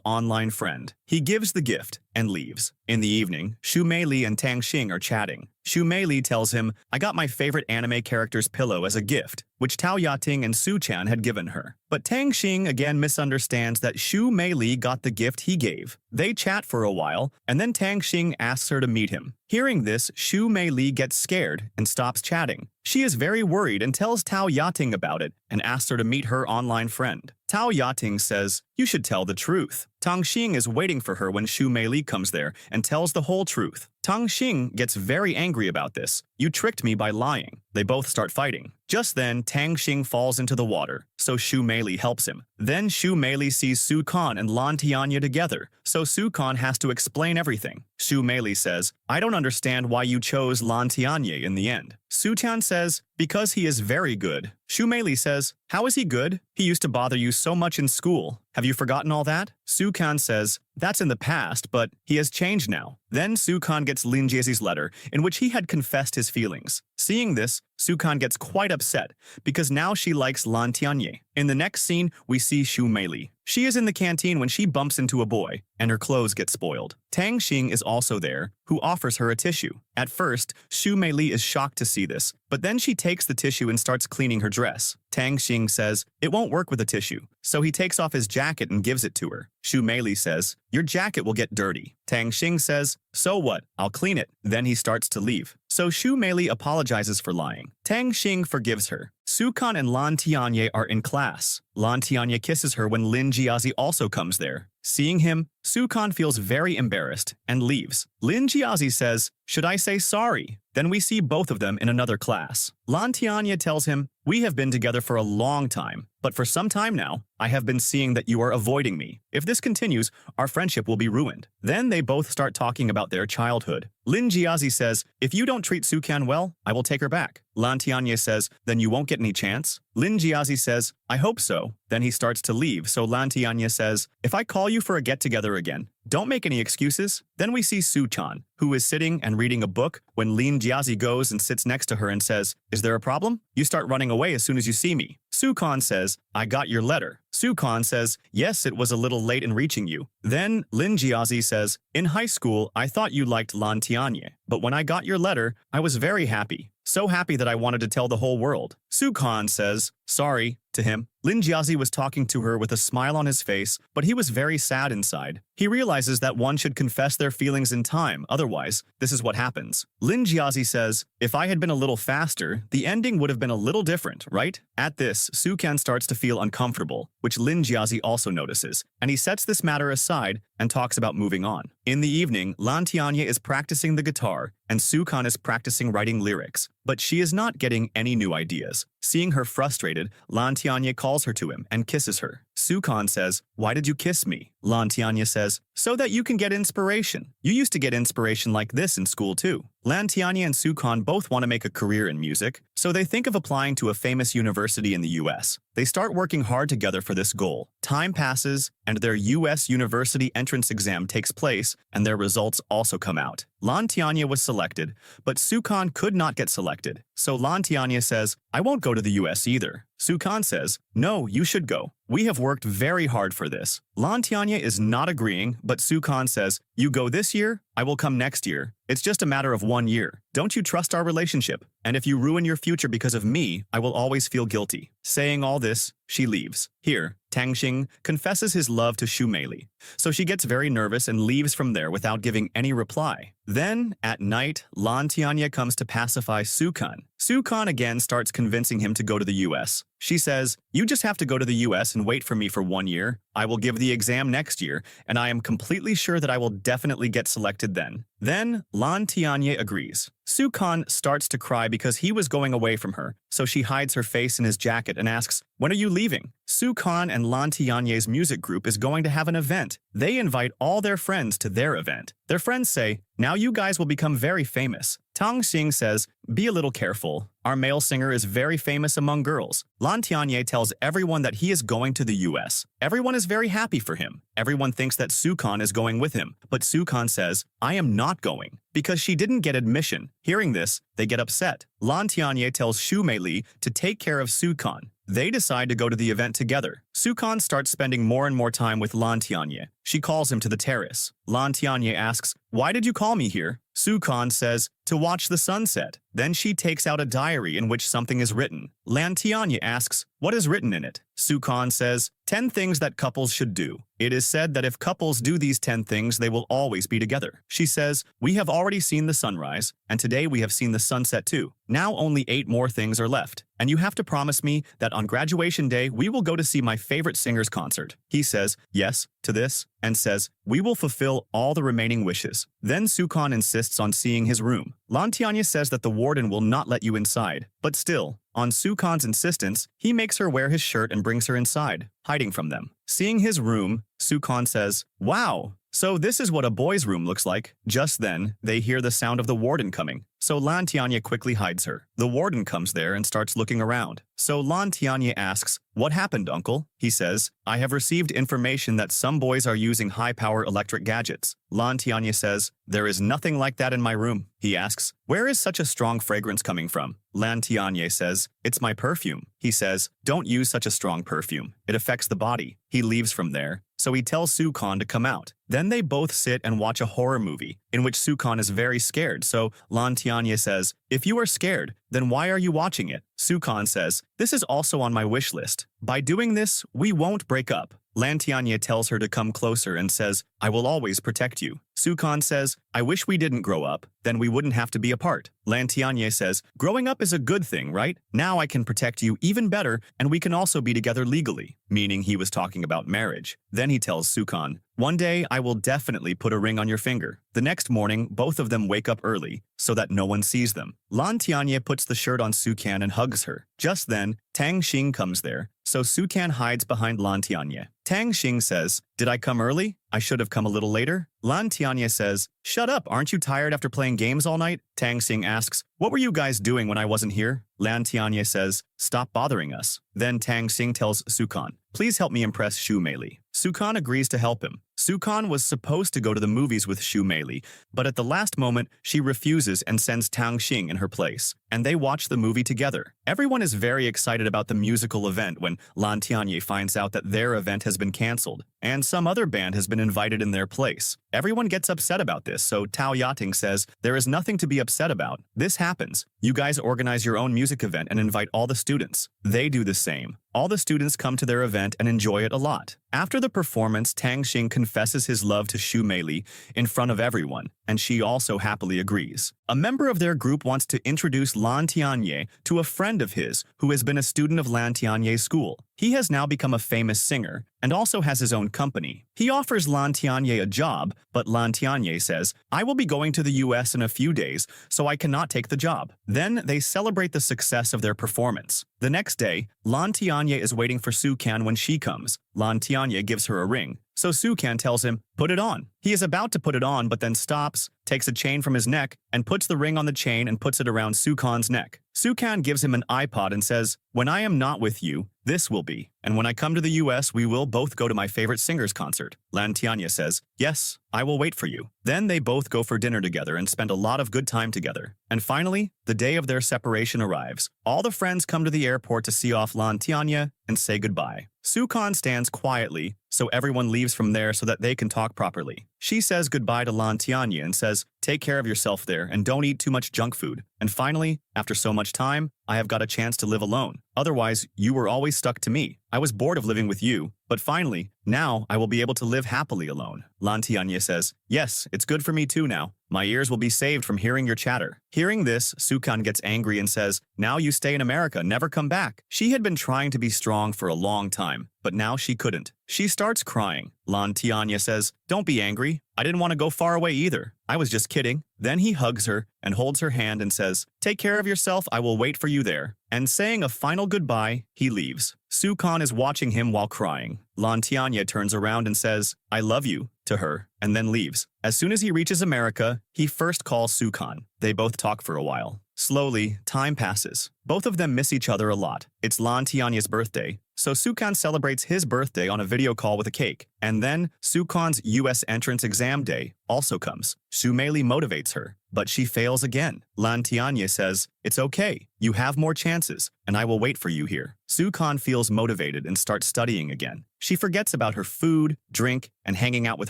online friend. He gives the gift and leaves. In the evening, Xu Meili and Tang Xing are chatting. Xu Meili tells him, "I got my favorite anime character's pillow as a gift," which Tao Yating and Su Tian had given her. But Tang Xing again misunderstands that Xu Meili got the gift he gave. They chat for a while, and then Tang Xing asks her to meet him. Hearing this, Xu Meili gets scared and stops chatting. She is very worried and tells Tao Yating about it and asks her to meet her online friend. Tao Yating says, "You should tell the truth." Tang Xing is waiting for her when Xu Meili comes there and tells the whole truth. Tang Xing gets very angry about this. "You tricked me by lying." They both start fighting. Just then, Tang Xing falls into the water, so Xu Meili helps him. Then Xu Meili sees Sukhan and Lan Tianye together, so Sukhan has to explain everything. Xu Meili says, "I don't understand why you chose Lan Tianye in the end." Su Tian says, "Because he is very good." Xu Meili says, "How is he good? He used to bother you so much in school. Have you forgotten all that?" Sukhan says, "That's in the past, but he has changed now." Then Sukhan gets Lin Jiezi's letter, in which he had confessed his feelings. Seeing this, Sukhan gets quite upset, because now she likes Lan Tianye. In the next scene, we see Xu Meili. She is in the canteen when she bumps into a boy, and her clothes get spoiled. Tang Xing is also there, who offers her a tissue. At first, Xu Meili is shocked to see this, but then she takes the tissue and starts cleaning her dress. Tang Xing says, "It won't work with a tissue," so he takes off his jacket and gives it to her. Xu Meili says, "Your jacket will get dirty." Tang Xing says, "So what? I'll clean it." Then he starts to leave. So Xu Meili apologizes for lying. Tang Xing forgives her. Sukhan and Lan Tianye are in class. Lan Tianye kisses her when Lin Jiazi also comes there. Seeing him, Sukhan feels very embarrassed and leaves. Lin Jiazi says, "Should I say sorry?" Then we see both of them in another class. Lan Tianye tells him, "We have been together for a long time, but for some time now, I have been seeing that you are avoiding me. If this continues, our friendship will be ruined." Then they both start talking about their childhood. Lin Jiazi says, "If you don't treat Sukhan well, I will take her back." Lan Tianye says, "Then you won't get any chance?" Lin Jiazi says, "I hope so." Then he starts to leave, so Lan Tianye says, "If I call you for a get-together again, don't make any excuses." Then we see Su Chan, who is sitting and reading a book when Lin Jiazi goes and sits next to her and says, "Is there a problem? You start running away as soon as you see me." Su Khan says, "I got your letter." Su Khan says, "Yes, it was a little late in reaching you." Then Lin Jiazi says, "In high school, I thought you liked Lan Tianye, but when I got your letter, I was very happy. So happy that I wanted to tell the whole world." Su Khan says, "Sorry," to him. Lin Jiazi was talking to her with a smile on his face, but he was very sad inside. He realizes that one should confess their feelings in time, otherwise, this is what happens. Lin Jiazi says, "If I had been a little faster, the ending would have been a little different, right?" At this, Su Kan starts to feel uncomfortable, which Lin Jiazi also notices, and he sets this matter aside and talks about moving on. In the evening, Lan Tianye is practicing the guitar, and Su Kan is practicing writing lyrics, but she is not getting any new ideas. Seeing her frustrated, Lan Tianye calls her to him and kisses her. Su Kan says, "Why did you kiss me?" Lan Tianye says, "So that you can get inspiration. You used to get inspiration like this in school too." Lan Tianye and Su Kan both want to make a career in music, so they think of applying to a famous university in the US. They start working hard together for this goal. Time passes, and their US university entrance exam takes place, and their results also come out. Lan Tianye was selected, but Su Kan could not get selected. So Lan Tianye says, "I won't go to the US either." Su Kan says, "No, you should go. We have worked very hard for this." Lan Tianye is not agreeing, but Su Kan says, "You go this year, I will come next year. It's just a matter of 1 year. Don't you trust our relationship? And if you ruin your future because of me, I will always feel guilty." Saying all this, she leaves. Here, Tang Xing confesses his love to Xu Meili, so she gets very nervous and leaves from there without giving any reply. Then, at night, Lan Tianye comes to pacify Su Kan. Su Kan again starts convincing him to go to the US. She says, "You just have to go to the US and wait for me for 1 year. I will give the exam next year, and I am completely sure that I will definitely get selected then." Then, Lan Tianye agrees. Su Kan starts to cry because he was going away from her, so she hides her face in his jacket and asks, "When are you leaving?" Su Kan and Lan Tianye's music group is going to have an event. They invite all their friends to their event. Their friends say, "Now you guys will become very famous." Tang Xing says, "Be a little careful. Our male singer is very famous among girls." Lan Tianye tells everyone that he is going to the US. Everyone is very happy for him. Everyone thinks that Su Kan is going with him, but Su Kan says, "I am not going," because she didn't get admission. Hearing this, they get upset. Lan Tianye tells Xu Meili to take care of Su Kan. They decide to go to the event together. Su Kan starts spending more and more time with Lan Tianye. She calls him to the terrace. Lan Tianye asks, "Why did you call me here?" Su Kan says, "To watch the sunset." Then she takes out a diary in which something is written. Lan Tianye asks, "What is written in it?" Su Kan says, 10 things that couples should do. It is said that if couples do these 10 things, they will always be together. She says, "We have already seen the sunrise, and today we have seen the sunset too. Now only 8 more things are left. And you have to promise me that on graduation day, we will go to see my favorite singer's concert." He says, "Yes," to this, and says, "We will fulfill all the remaining wishes." Then Su Kan insists on seeing his room. Lan Tianye says that the warden will not let you inside, but still, on Su Kan's insistence, he makes her wear his shirt and brings her inside, hiding from them. Seeing his room, Su Kan says, "Wow, so this is what a boy's room looks like." Just then, they hear the sound of the warden coming, so Lan Tianye quickly hides her. The warden comes there and starts looking around. So Lan Tianye asks, "What happened, uncle?" He says, "I have received information that some boys are using high-power electric gadgets." Lan Tianye says, "There is nothing like that in my room." He asks, "Where is such a strong fragrance coming from?" Lan Tianye says, "It's my perfume." He says, "Don't use such a strong perfume. It affects the body." He leaves from there, so he tells Su Kan to come out. Then they both sit and watch a horror movie, in which Su Kan is very scared, so Lan Tianye says, "If you are scared, then why are you watching it?" Su Kan says, "This is also on my wish list. By doing this, we won't break up." Lan Tianye tells her to come closer and says, "I will always protect you." Su Kan says, "I wish we didn't grow up, then we wouldn't have to be apart." Lan Tianye says, "Growing up is a good thing, right? Now I can protect you even better, and we can also be together legally," meaning he was talking about marriage. Then he tells Su Kan, "One day I will definitely put a ring on your finger." The next morning, both of them wake up early, so that no one sees them. Lan Tianye puts the shirt on Su Kan and hugs her. Just then, Tang Xing comes there, so Su Kan hides behind Lan Tianye. Tang Xing says, "Did I come early? I should have come a little later." Lan Tianye says, "Shut up, aren't you tired after playing games all night?" Tang Xing asks, "What were you guys doing when I wasn't here?" Lan Tianye says, "Stop bothering us." Then Tang Xing tells Su Kan, "Please help me impress Xu Meili." Su Kan agrees to help him. Su Kan was supposed to go to the movies with Xu Meili, but at the last moment, she refuses and sends Tang Xing in her place, and they watch the movie together. Everyone is very excited about the musical event when Lan Tianye finds out that their event has been cancelled, and some other band has been invited in their place. Everyone gets upset about this, so Tao Yating says, "There is nothing to be upset about. This happens. You guys organize your own music event and invite all the students." They do the same. All the students come to their event and enjoy it a lot. After the performance, Tang Xing confesses his love to Xu Meili in front of everyone, and she also happily agrees. A member of their group wants to introduce Lan Tianye to a friend of his who has been a student of Lan Tianye's school. He has now become a famous singer and also has his own company. He offers Lan Tianye a job, but Lan Tianye says, "I will be going to the US in a few days, so I cannot take the job." Then they celebrate the success of their performance. The next day, Lan Tianye is waiting for Su Kan when she comes. Lan Tianye gives her a ring, so Su Kan tells him, "Put it on." He is about to put it on but then stops, takes a chain from his neck, and puts the ring on the chain and puts it around Su Kan's neck. Su Kan gives him an iPod and says, "When I am not with you, this will be." and when I come to the US, we will both go to my favorite singer's concert. Lan Tianya says, yes, I will wait for you. Then they both go for dinner together and spend a lot of good time together. And finally, the day of their separation arrives. All the friends come to the airport to see off Lan Tianya and say goodbye. Sukhan stands quietly, so everyone leaves from there so that they can talk properly. She says goodbye to Lan Tianya and says, take care of yourself there and don't eat too much junk food. And finally, after so much time, I have got a chance to live alone. Otherwise, you were always stuck to me. I was bored of living with you, but finally, now I will be able to live happily alone. Lan Tianya says, yes, it's good for me too now. My ears will be saved from hearing your chatter. Hearing this, Sukhan gets angry and says, now you stay in America, never come back. She had been trying to be strong for a long time, but now she couldn't. She starts crying. Lan Tianya says, don't be angry. I didn't want to go far away either. I was just kidding. Then he hugs her and holds her hand and says, take care of yourself, I will wait for you there. And saying a final goodbye, he leaves. Sukhan is watching him while crying. Lan Tianya turns around and says, I love you, to her, and then leaves. As soon as he reaches America, he first calls Sukhan. They both talk for a while. Slowly, time passes. Both of them miss each other a lot. It's Lan Tianya's birthday, so Sukhan celebrates his birthday on a video call with a cake. And then, Sukhan's US entrance exam day also comes. Shumeli motivates her, but she fails again. Lan Tianya says, it's okay, you have more chances, and I will wait for you here. Sukhan feels motivated and starts studying again. She forgets about her food, drink, and hanging out with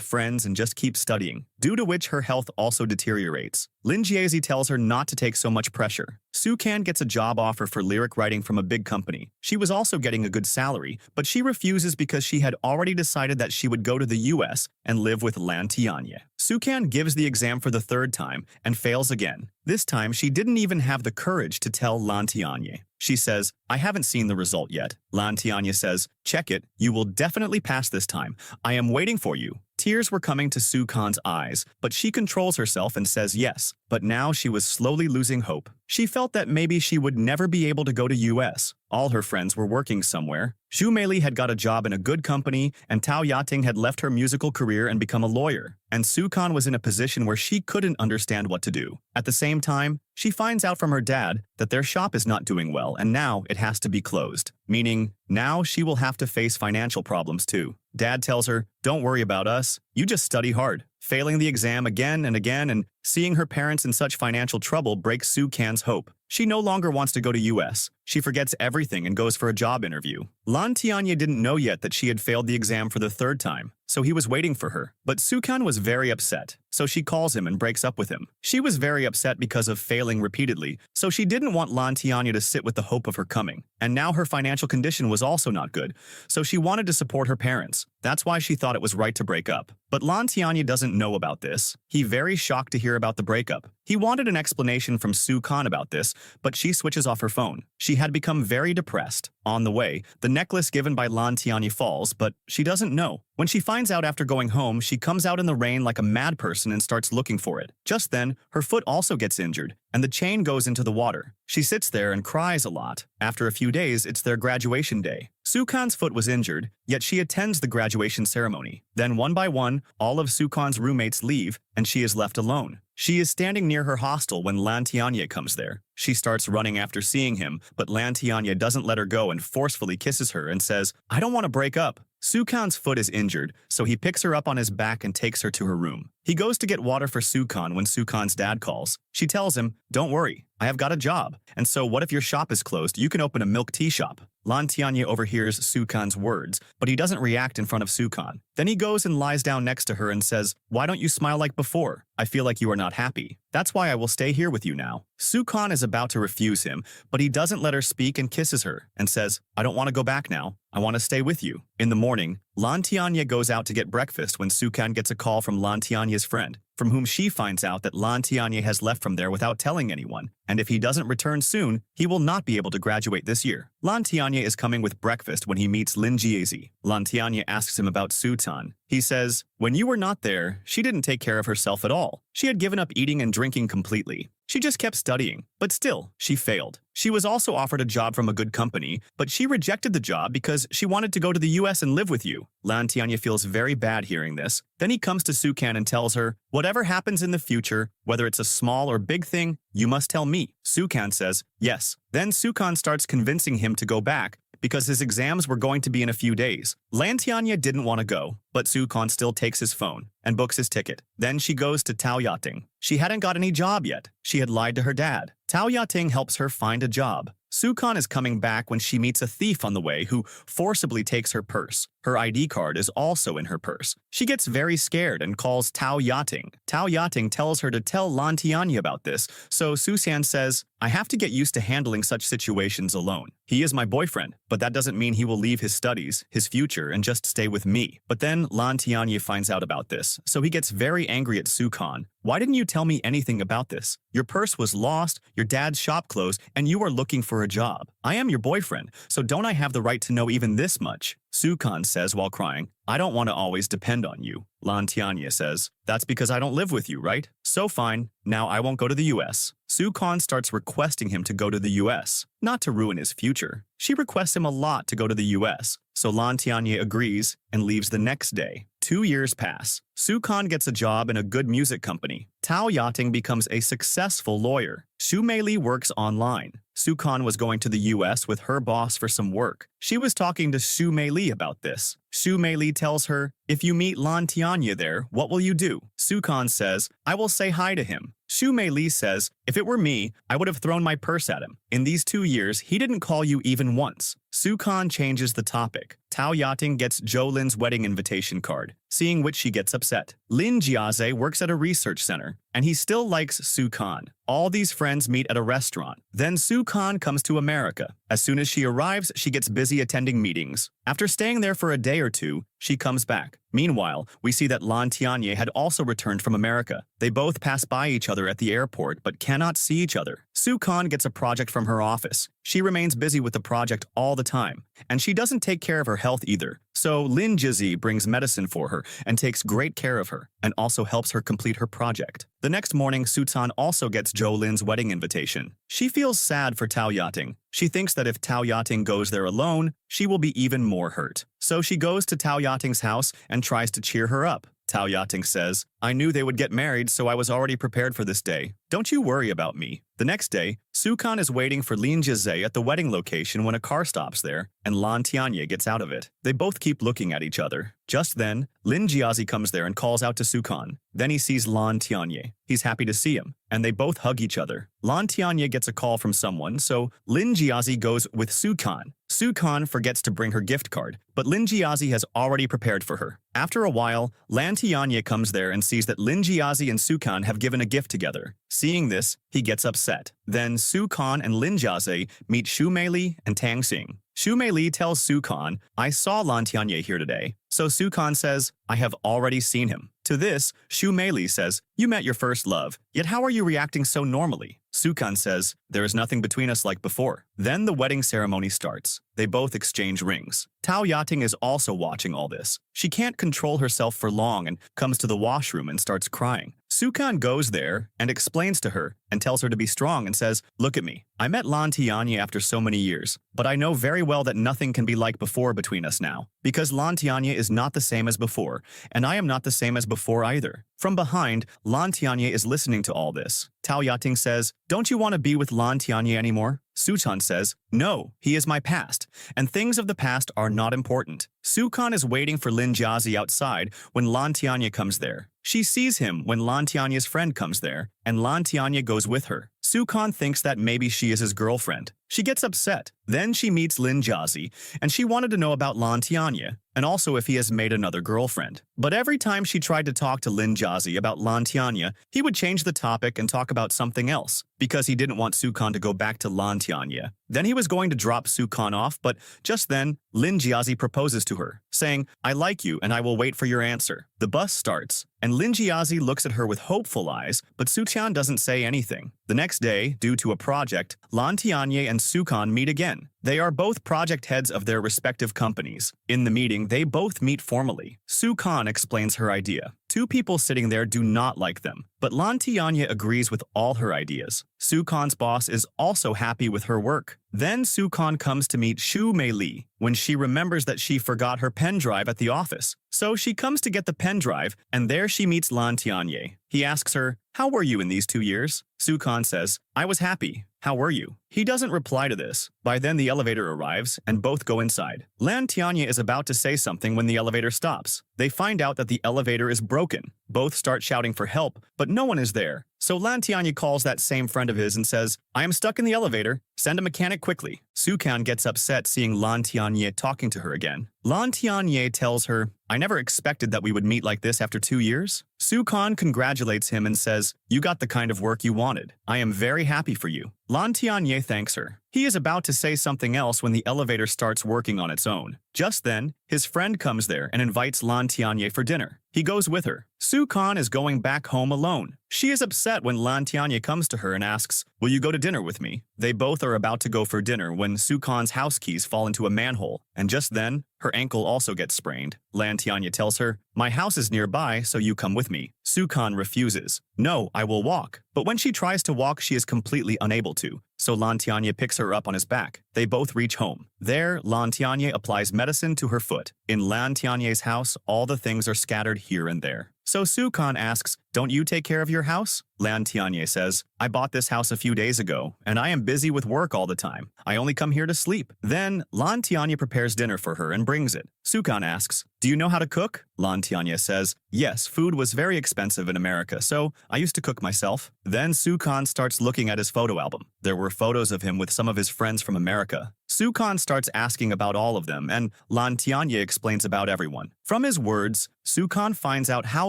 friends and just keeps studying, due to which her health also deteriorates. Lin Jiezi tells her not to take so much pressure. Sukhan gets a job offer for lyric writing from a big company. She was also getting a good salary, but she refuses because she had already decided that she would go to the US and live with Lan Tianya. Sukhan gives the exam for the third time and fails again. This time, she didn't even have the courage to tell Lan Tianya. She says, I haven't seen the result yet. Lan Tianya says, check it, you will definitely pass this time. I am waiting for you. Tears were coming to Sukhan's eyes, but she controls herself and says yes. But now she was slowly losing hope. She felt that maybe she would never be able to go to US. All her friends were working somewhere. Zhu Meili had got a job in a good company, and Tao Yating had left her musical career and become a lawyer. And Sukhan was in a position where she couldn't understand what to do. At the same time, she finds out from her dad that their shop is not doing well and now it has to be closed. Meaning, now she will have to face financial problems too. Dad tells her, don't worry about us, you just study hard. Failing the exam again and seeing her parents in such financial trouble breaks Sukhan's hope. She no longer wants to go to US. She forgets everything and goes for a job interview. Lan Tianya didn't know yet that she had failed the exam for the third time, so he was waiting for her. But Sukhan was very upset, so she calls him and breaks up with him. She was very upset because of failing repeatedly, so she didn't want Lan Tianya to sit with the hope of her coming. And now her financial condition was also not good, so she wanted to support her parents. That's why she thought it was right to break up. But Lan Tianya doesn't know about this. He very shocked to hear about the breakup. He wanted an explanation from Sukhan about this, but she switches off her phone. She had become very depressed. On the way, the necklace given by Lan Tianya falls, but she doesn't know. When she finds out after going home, she comes out in the rain like a mad person and starts looking for it. Just then, her foot also gets injured, and the chain goes into the water. She sits there and cries a lot. After a few days, it's their graduation day. Sukhan's foot was injured, yet she attends the graduation ceremony. Then one by one, all of Sukhan's roommates leave, and she is left alone. She is standing near her hostel when Lan Tianya comes there. She starts running after seeing him, but Lan Tianya doesn't let her go and forcefully kisses her and says, I don't want to break up. Sukhan's foot is injured, so he picks her up on his back and takes her to her room. He goes to get water for Sukhan when Sukhan's dad calls. She tells him, don't worry, I have got a job. And so what if your shop is closed? You can open a milk tea shop. Lan Tianya overhears Sukhan's words, but he doesn't react in front of Sukhan. Then he goes and lies down next to her and says, why don't you smile like before? I feel like you are not happy. That's why I will stay here with you now. Sukhan is about to refuse him, but he doesn't let her speak and kisses her and says, I don't want to go back now. I want to stay with you. In the morning, Lan Tianya goes out to get breakfast when Sukhan gets a call from Lan Tianya's friend, from whom she finds out that Lan Tianya has left from there without telling anyone, and if he doesn't return soon, he will not be able to graduate this year. Lan Tianya is coming with breakfast when he meets Lin Jiezi. Lan Tianya asks him about Sutan. He says, when you were not there, she didn't take care of herself at all. She had given up eating and drinking completely. She just kept studying, but still, she failed. She was also offered a job from a good company, but she rejected the job because she wanted to go to the US and live with you. Lan Tianya feels very bad hearing this. Then he comes to Sukhan and tells her, whatever happens in the future, whether it's a small or big thing, you must tell me. Sukhan says, yes. Then Sukhan starts convincing him to go back because his exams were going to be in a few days. Lantianya didn't want to go, but Sukhan still takes his phone and books his ticket. Then she goes to Tao Yating. She hadn't got any job yet. She had lied to her dad. Tao Yating helps her find a job. Sukhan is coming back when she meets a thief on the way who forcibly takes her purse. Her ID card is also in her purse. She gets very scared and calls Tao Yating. Tao Yating tells her to tell Lantianya about this, so Susan says, I have to get used to handling such situations alone. He is my boyfriend, but that doesn't mean he will leave his studies, his future, and just stay with me. But then Lantianya finds out about this, so he gets very angry at Sukhan. Why didn't you tell me anything about this? Your purse was lost, your dad's shop closed, and you are looking for a job. I am your boyfriend, so don't I have the right to know even this much? Sukhan says while crying, I don't want to always depend on you. Lantianya says, that's because I don't live with you, right? So fine, now I won't go to the US. Sukhan starts requesting him to go to the US, not to ruin his future. She requests him a lot to go to the US, so Lantianya agrees and leaves the next day. 2 years pass. Sukhan gets a job in a good music company. Tao Yating becomes a successful lawyer. Xu Meili works online. Sukhan was going to the US with her boss for some work. She was talking to Xu Meili about this. Xu Meili tells her, if you meet Lantianya there, what will you do? Sukhan says, I will say hi to him. Xu Meili says, if it were me, I would have thrown my purse at him. In these 2 years, he didn't call you even once. Sukhan changes the topic. Tao Yating gets Zhou Lin's wedding invitation card, seeing which she gets upset. Lin Jiaze works at a research center, and he still likes Sukhan. All these friends meet at a restaurant. Then Sukhan comes to America. As soon as she arrives, she gets busy attending meetings. After staying there for a day or two, she comes back. Meanwhile, we see that Lantianya had also returned from America. They both pass by each other at the airport but cannot see each other. Sukhan gets a project from her office. She remains busy with the project all the time, and she doesn't take care of her health either. So Lin Jizi brings medicine for her and takes great care of her, and also helps her complete her project. The next morning, Sutan also gets Zhou Lin's wedding invitation. She feels sad for Tao Yating. She thinks that if Tao Yating goes there alone, she will be even more hurt. So she goes to Tao Yating's house and tries to cheer her up. Tao Yating says, I knew they would get married, so I was already prepared for this day. Don't you worry about me. The next day, Sukhan is waiting for Lin Jize at the wedding location when a car stops there, and Lan Tianye gets out of it. They both keep looking at each other. Just then, Lin Jiazi comes there and calls out to Sukhan. Then he sees Lan Tianye. He's happy to see him, and they both hug each other. Lan Tianye gets a call from someone, so Lin Jiazi goes with Sukhan. Sukhan forgets to bring her gift card, but Lin Jiazi has already prepared for her. After a while, Lan Tianye comes there and sees that Lin Jiazi and Sukhan have given a gift together. Seeing this, he gets upset. Then Sukhan and Lin Jiazi meet Xu Meili and Tang Xing. Xu Meili tells Sukhan, I saw Lan Tianye here today. So Sukhan says, I have already seen him. To this, Xu Meili says, you met your first love, yet how are you reacting so normally? Sukhan says, there is nothing between us like before. Then the wedding ceremony starts. They both exchange rings. Tao Yating is also watching all this. She can't control herself for long and comes to the washroom and starts crying. Sukhan goes there and explains to her and tells her to be strong and says, look at me. I met Lan Tianye after so many years, but I know very well that nothing can be like before between us now, because Lan Tianye is not the same as before, and I am not the same as before either. From behind, Lan Tianye is listening to all this. Tao Yating says, don't you want to be with Lan Tianye anymore? Sukhan says, no, he is my past, and things of the past are not important. Sukhan is waiting for Lin Jiazi outside when Lan Tianye comes there. She sees him when Lan Tianye's friend comes there, and Lan Tianye goes with her. Sukhan thinks that maybe she is his girlfriend. She gets upset. Then she meets Lin Jiazi, and she wanted to know about Lan Tianye, and also if he has made another girlfriend. But every time she tried to talk to Lin Jiazi about Lan Tianye, he would change the topic and talk about something else, because he didn't want Sukhan to go back to Lan Tianye. Then he was going to drop Sukhan off, but just then, Lin Jiazi proposes to her, saying, I like you and I will wait for your answer. The bus starts, and Lin Jiazi looks at her with hopeful eyes, but Suchan doesn't say anything. The next day, due to a project, Lan Tianye and Sukhan meet again. They are both project heads of their respective companies. In the meeting, they both meet formally. Sukhan explains her idea. Two people sitting there do not like them, but Lan Tianye agrees with all her ideas. Sukhan's boss is also happy with her work. Then Sukhan comes to meet Xu Meili when she remembers that she forgot her pen drive at the office. So she comes to get the pen drive, and there she meets Lan Tianye. He asks her, how were you in these 2 years? Sukhan says, I was happy. how were you? He doesn't reply to this. By then, the elevator arrives, and both go inside. Lan Tianye is about to say something when the elevator stops. They find out that the elevator is broken. Both start shouting for help, but no one is there. So Lan Tianye calls that same friend of his and says, I am stuck in the elevator. Send a mechanic quickly. Sukan gets upset seeing Lan Tianye talking to her again. Lan Tianye tells her, I never expected that we would meet like this after 2 years. Sukan congratulates him and says, you got the kind of work you wanted. I am very happy for you. Lan Tianye thanks her. He is about to say something else when the elevator starts working on its own. Just then, his friend comes there and invites Lan Tianye for dinner. He goes with her. Sukan is going back home alone. She is upset when Lan Tianye comes to her and asks, will you go to dinner with me? They both are about to go for dinner when Sukan's house keys fall into a manhole, and just then, her ankle also gets sprained. Lan Tianye tells her, my house is nearby, so you come with me. Sukan refuses. No, I will walk. But when she tries to walk, she is completely unable to. So Lan Tianye picks her up on his back. They both reach home. There, Lan Tianye applies medicine to her foot. In Lan Tianye's house, all the things are scattered here and there. So Sukan asks, don't you take care of your house? Lan Tianye says, I bought this house a few days ago, and I am busy with work all the time. I only come here to sleep. Then, Lan Tianye prepares dinner for her and brings it. Sukan asks, do you know how to cook? Lan Tianye says, yes, food was very expensive in America, so I used to cook myself. Then Sukan starts looking at his photo album. There were photos of him with some of his friends from America. Sukan starts asking about all of them, and Lan Tianye explains about everyone. From his words, Sukan finds out how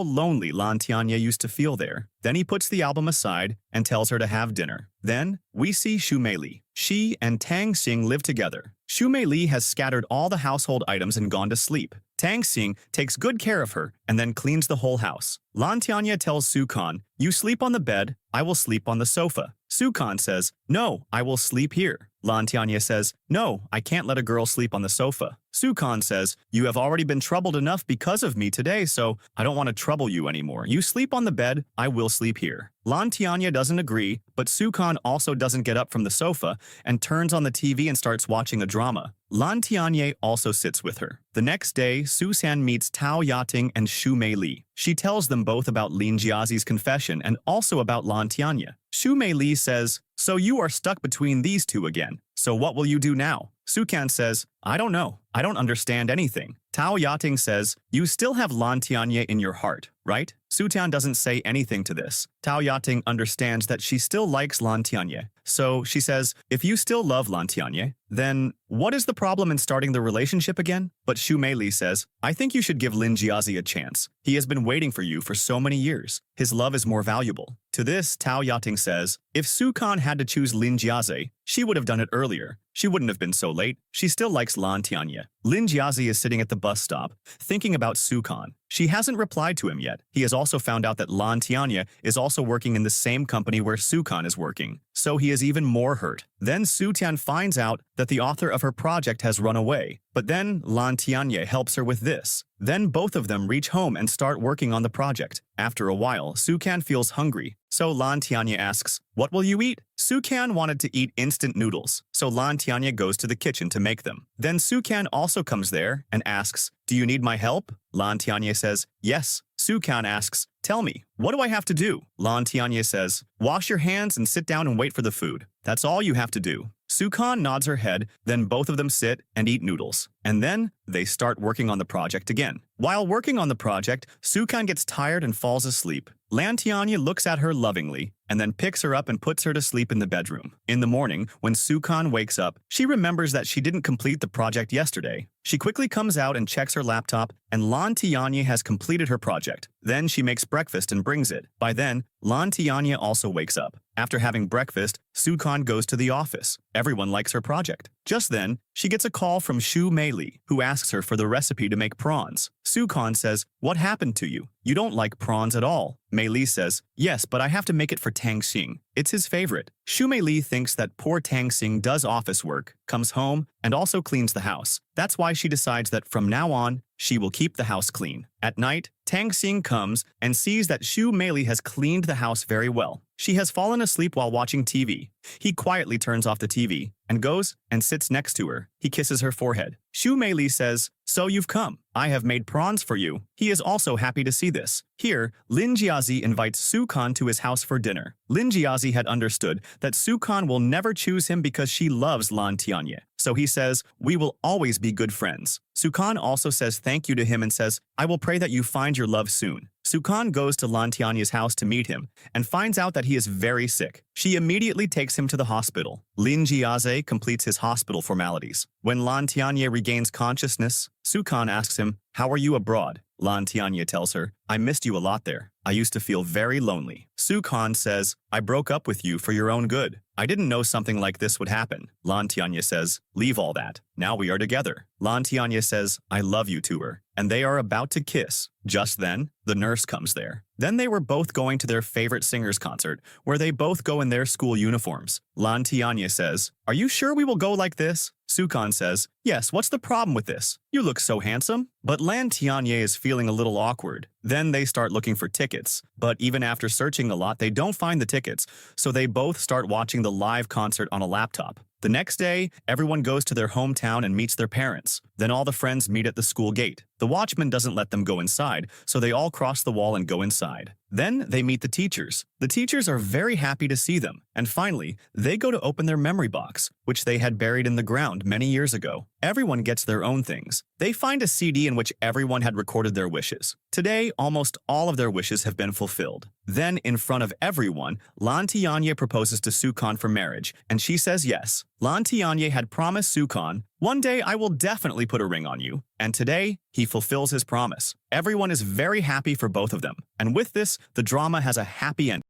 lonely Lan Tianye used to feel there. Then he puts the album aside and tells her to have dinner. Then, we see Xu Meili. She and Tang Xing live together. Xu Meili has scattered all the household items and gone to sleep. Tang Xing takes good care of her and then cleans the whole house. Lan Tianye tells Sukan, you sleep on the bed, I will sleep on the sofa. Sukan says, no, I will sleep here. Lan Tianye says, no, I can't let a girl sleep on the sofa. Sukan says, you have already been troubled enough because of me today, so I don't want to trouble you anymore. You sleep on the bed, I will sleep here. Lan Tianye doesn't agree, but Sukan also doesn't get up from the sofa and turns on the TV and starts watching a drama. Lan Tianye also sits with her. The next day, Susan meets Tao Yating and Xu Meili. She tells them both about Lin Jiazi's confession and also about Lan Tianye. Xu Meili says, so you are stuck between these two again. So what will you do now? Sukan says, I don't know. I don't understand anything. Tao Yating says, you still have Lan Tianye in your heart, right? Sutan doesn't say anything to this. Tao Yating understands that she still likes Lan Tianye. So she says, if you still love Lan Tianye, then what is the problem in starting the relationship again? But Xu Meili says, I think you should give Lin Jiazi a chance. He has been waiting for you for so many years. His love is more valuable. To this, Tao Yating says, if Sukan had to choose Lin Jiazi, she would have done it earlier. She wouldn't have been so late. She still likes Lan Tianye. Lin Jiazi is sitting at the bus stop, thinking about Sukan. She hasn't replied to him yet. He has also found out that Lan Tianye is also working in the same company where Sukan is working, so he is even more hurt. Then Sutan finds out that the author of her project has run away, but then Lan Tianye helps her with this. Then both of them reach home and start working on the project. After a while, Sukan feels hungry, so Lan Tianye asks, what will you eat? Sukan wanted to eat instant noodles, so Lan Tianye goes to the kitchen to make them. Then Sukan also comes there and asks, do you need my help? Lan Tianye says, yes. Sukan asks, tell me, what do I have to do? Lan Tianye says, wash your hands and sit down and wait for the food. That's all you have to do. Sukan nods her head, then both of them sit and eat noodles. And then they start working on the project again. While working on the project, Sukan gets tired and falls asleep. Lan Tianye looks at her lovingly and then picks her up and puts her to sleep in the bedroom. In the morning, when Sukan wakes up, she remembers that she didn't complete the project yesterday. She quickly comes out and checks her laptop, and Lan Tianye has completed her project. Then she makes breakfast and brings it. By then, Lan Tianye also wakes up. After having breakfast, Sukan goes to the office. Everyone likes her project. Just then, she gets a call from Xu Meili, who asks her for the recipe to make prawns. Sukan says, what happened to you? You don't like prawns at all. Meili says, yes, but I have to make it for Tang Xing. It's his favorite. Xu Meili thinks that poor Tang Xing does office work, comes home, and also cleans the house. That's why she decides that from now on, she will keep the house clean. At night, Tang Xing comes and sees that Xu Meili has cleaned the house very well. She has fallen asleep while watching TV. He quietly turns off the TV and goes and sits next to her. He kisses her forehead. Xu Meili says, so you've come. I have made prawns for you. He is also happy to see this. Here, Lin Jiazi invites Sukhan to his house for dinner. Lin Jiazi had understood that Sukhan will never choose him because she loves Lan Tianye. So he says, we will always be good friends. Sukhan also says thank you to him and says, I will pray that you find your love soon. Sukhan goes to Lan Tianye's house to meet him and finds out that he is very sick. She immediately takes him to the hospital. Lin Jiaze completes his hospital formalities. When Lan Tianye regains consciousness, Sukhan asks him, how are you abroad? Lan Tianye tells her, I missed you a lot there. I used to feel very lonely. Sukhan says, I broke up with you for your own good. I didn't know something like this would happen. Lan Tianye says, leave all that. Now we are together. Lan Tianye says, I love you to her. And they are about to kiss. Just then, the nurse comes there. Then they were both going to their favorite singer's concert, where they both go in their school uniforms. Lan Tianye says, are you sure we will go like this? Sukhan says, yes, what's the problem with this? You look so handsome. But Lan Tianye is feeling a little awkward. Then they start looking for tickets. But even after searching a lot, they don't find the tickets, so they both start watching the live concert on a laptop. The next day, everyone goes to their hometown and meets their parents. Then all the friends meet at the school gate. The watchman doesn't let them go inside, so they all cross the wall and go inside. Then they meet the teachers. The teachers are very happy to see them. And finally, they go to open their memory box, which they had buried in the ground many years ago. Everyone gets their own things. They find a CD in which everyone had recorded their wishes. Today, almost all of their wishes have been fulfilled. Then, in front of everyone, Lan Tianye proposes to Sukhan for marriage, and she says yes. Lan Tianye had promised Sukhan, one day I will definitely put a ring on you. And today, he fulfills his promise. Everyone is very happy for both of them. And with this, the drama has a happy ending.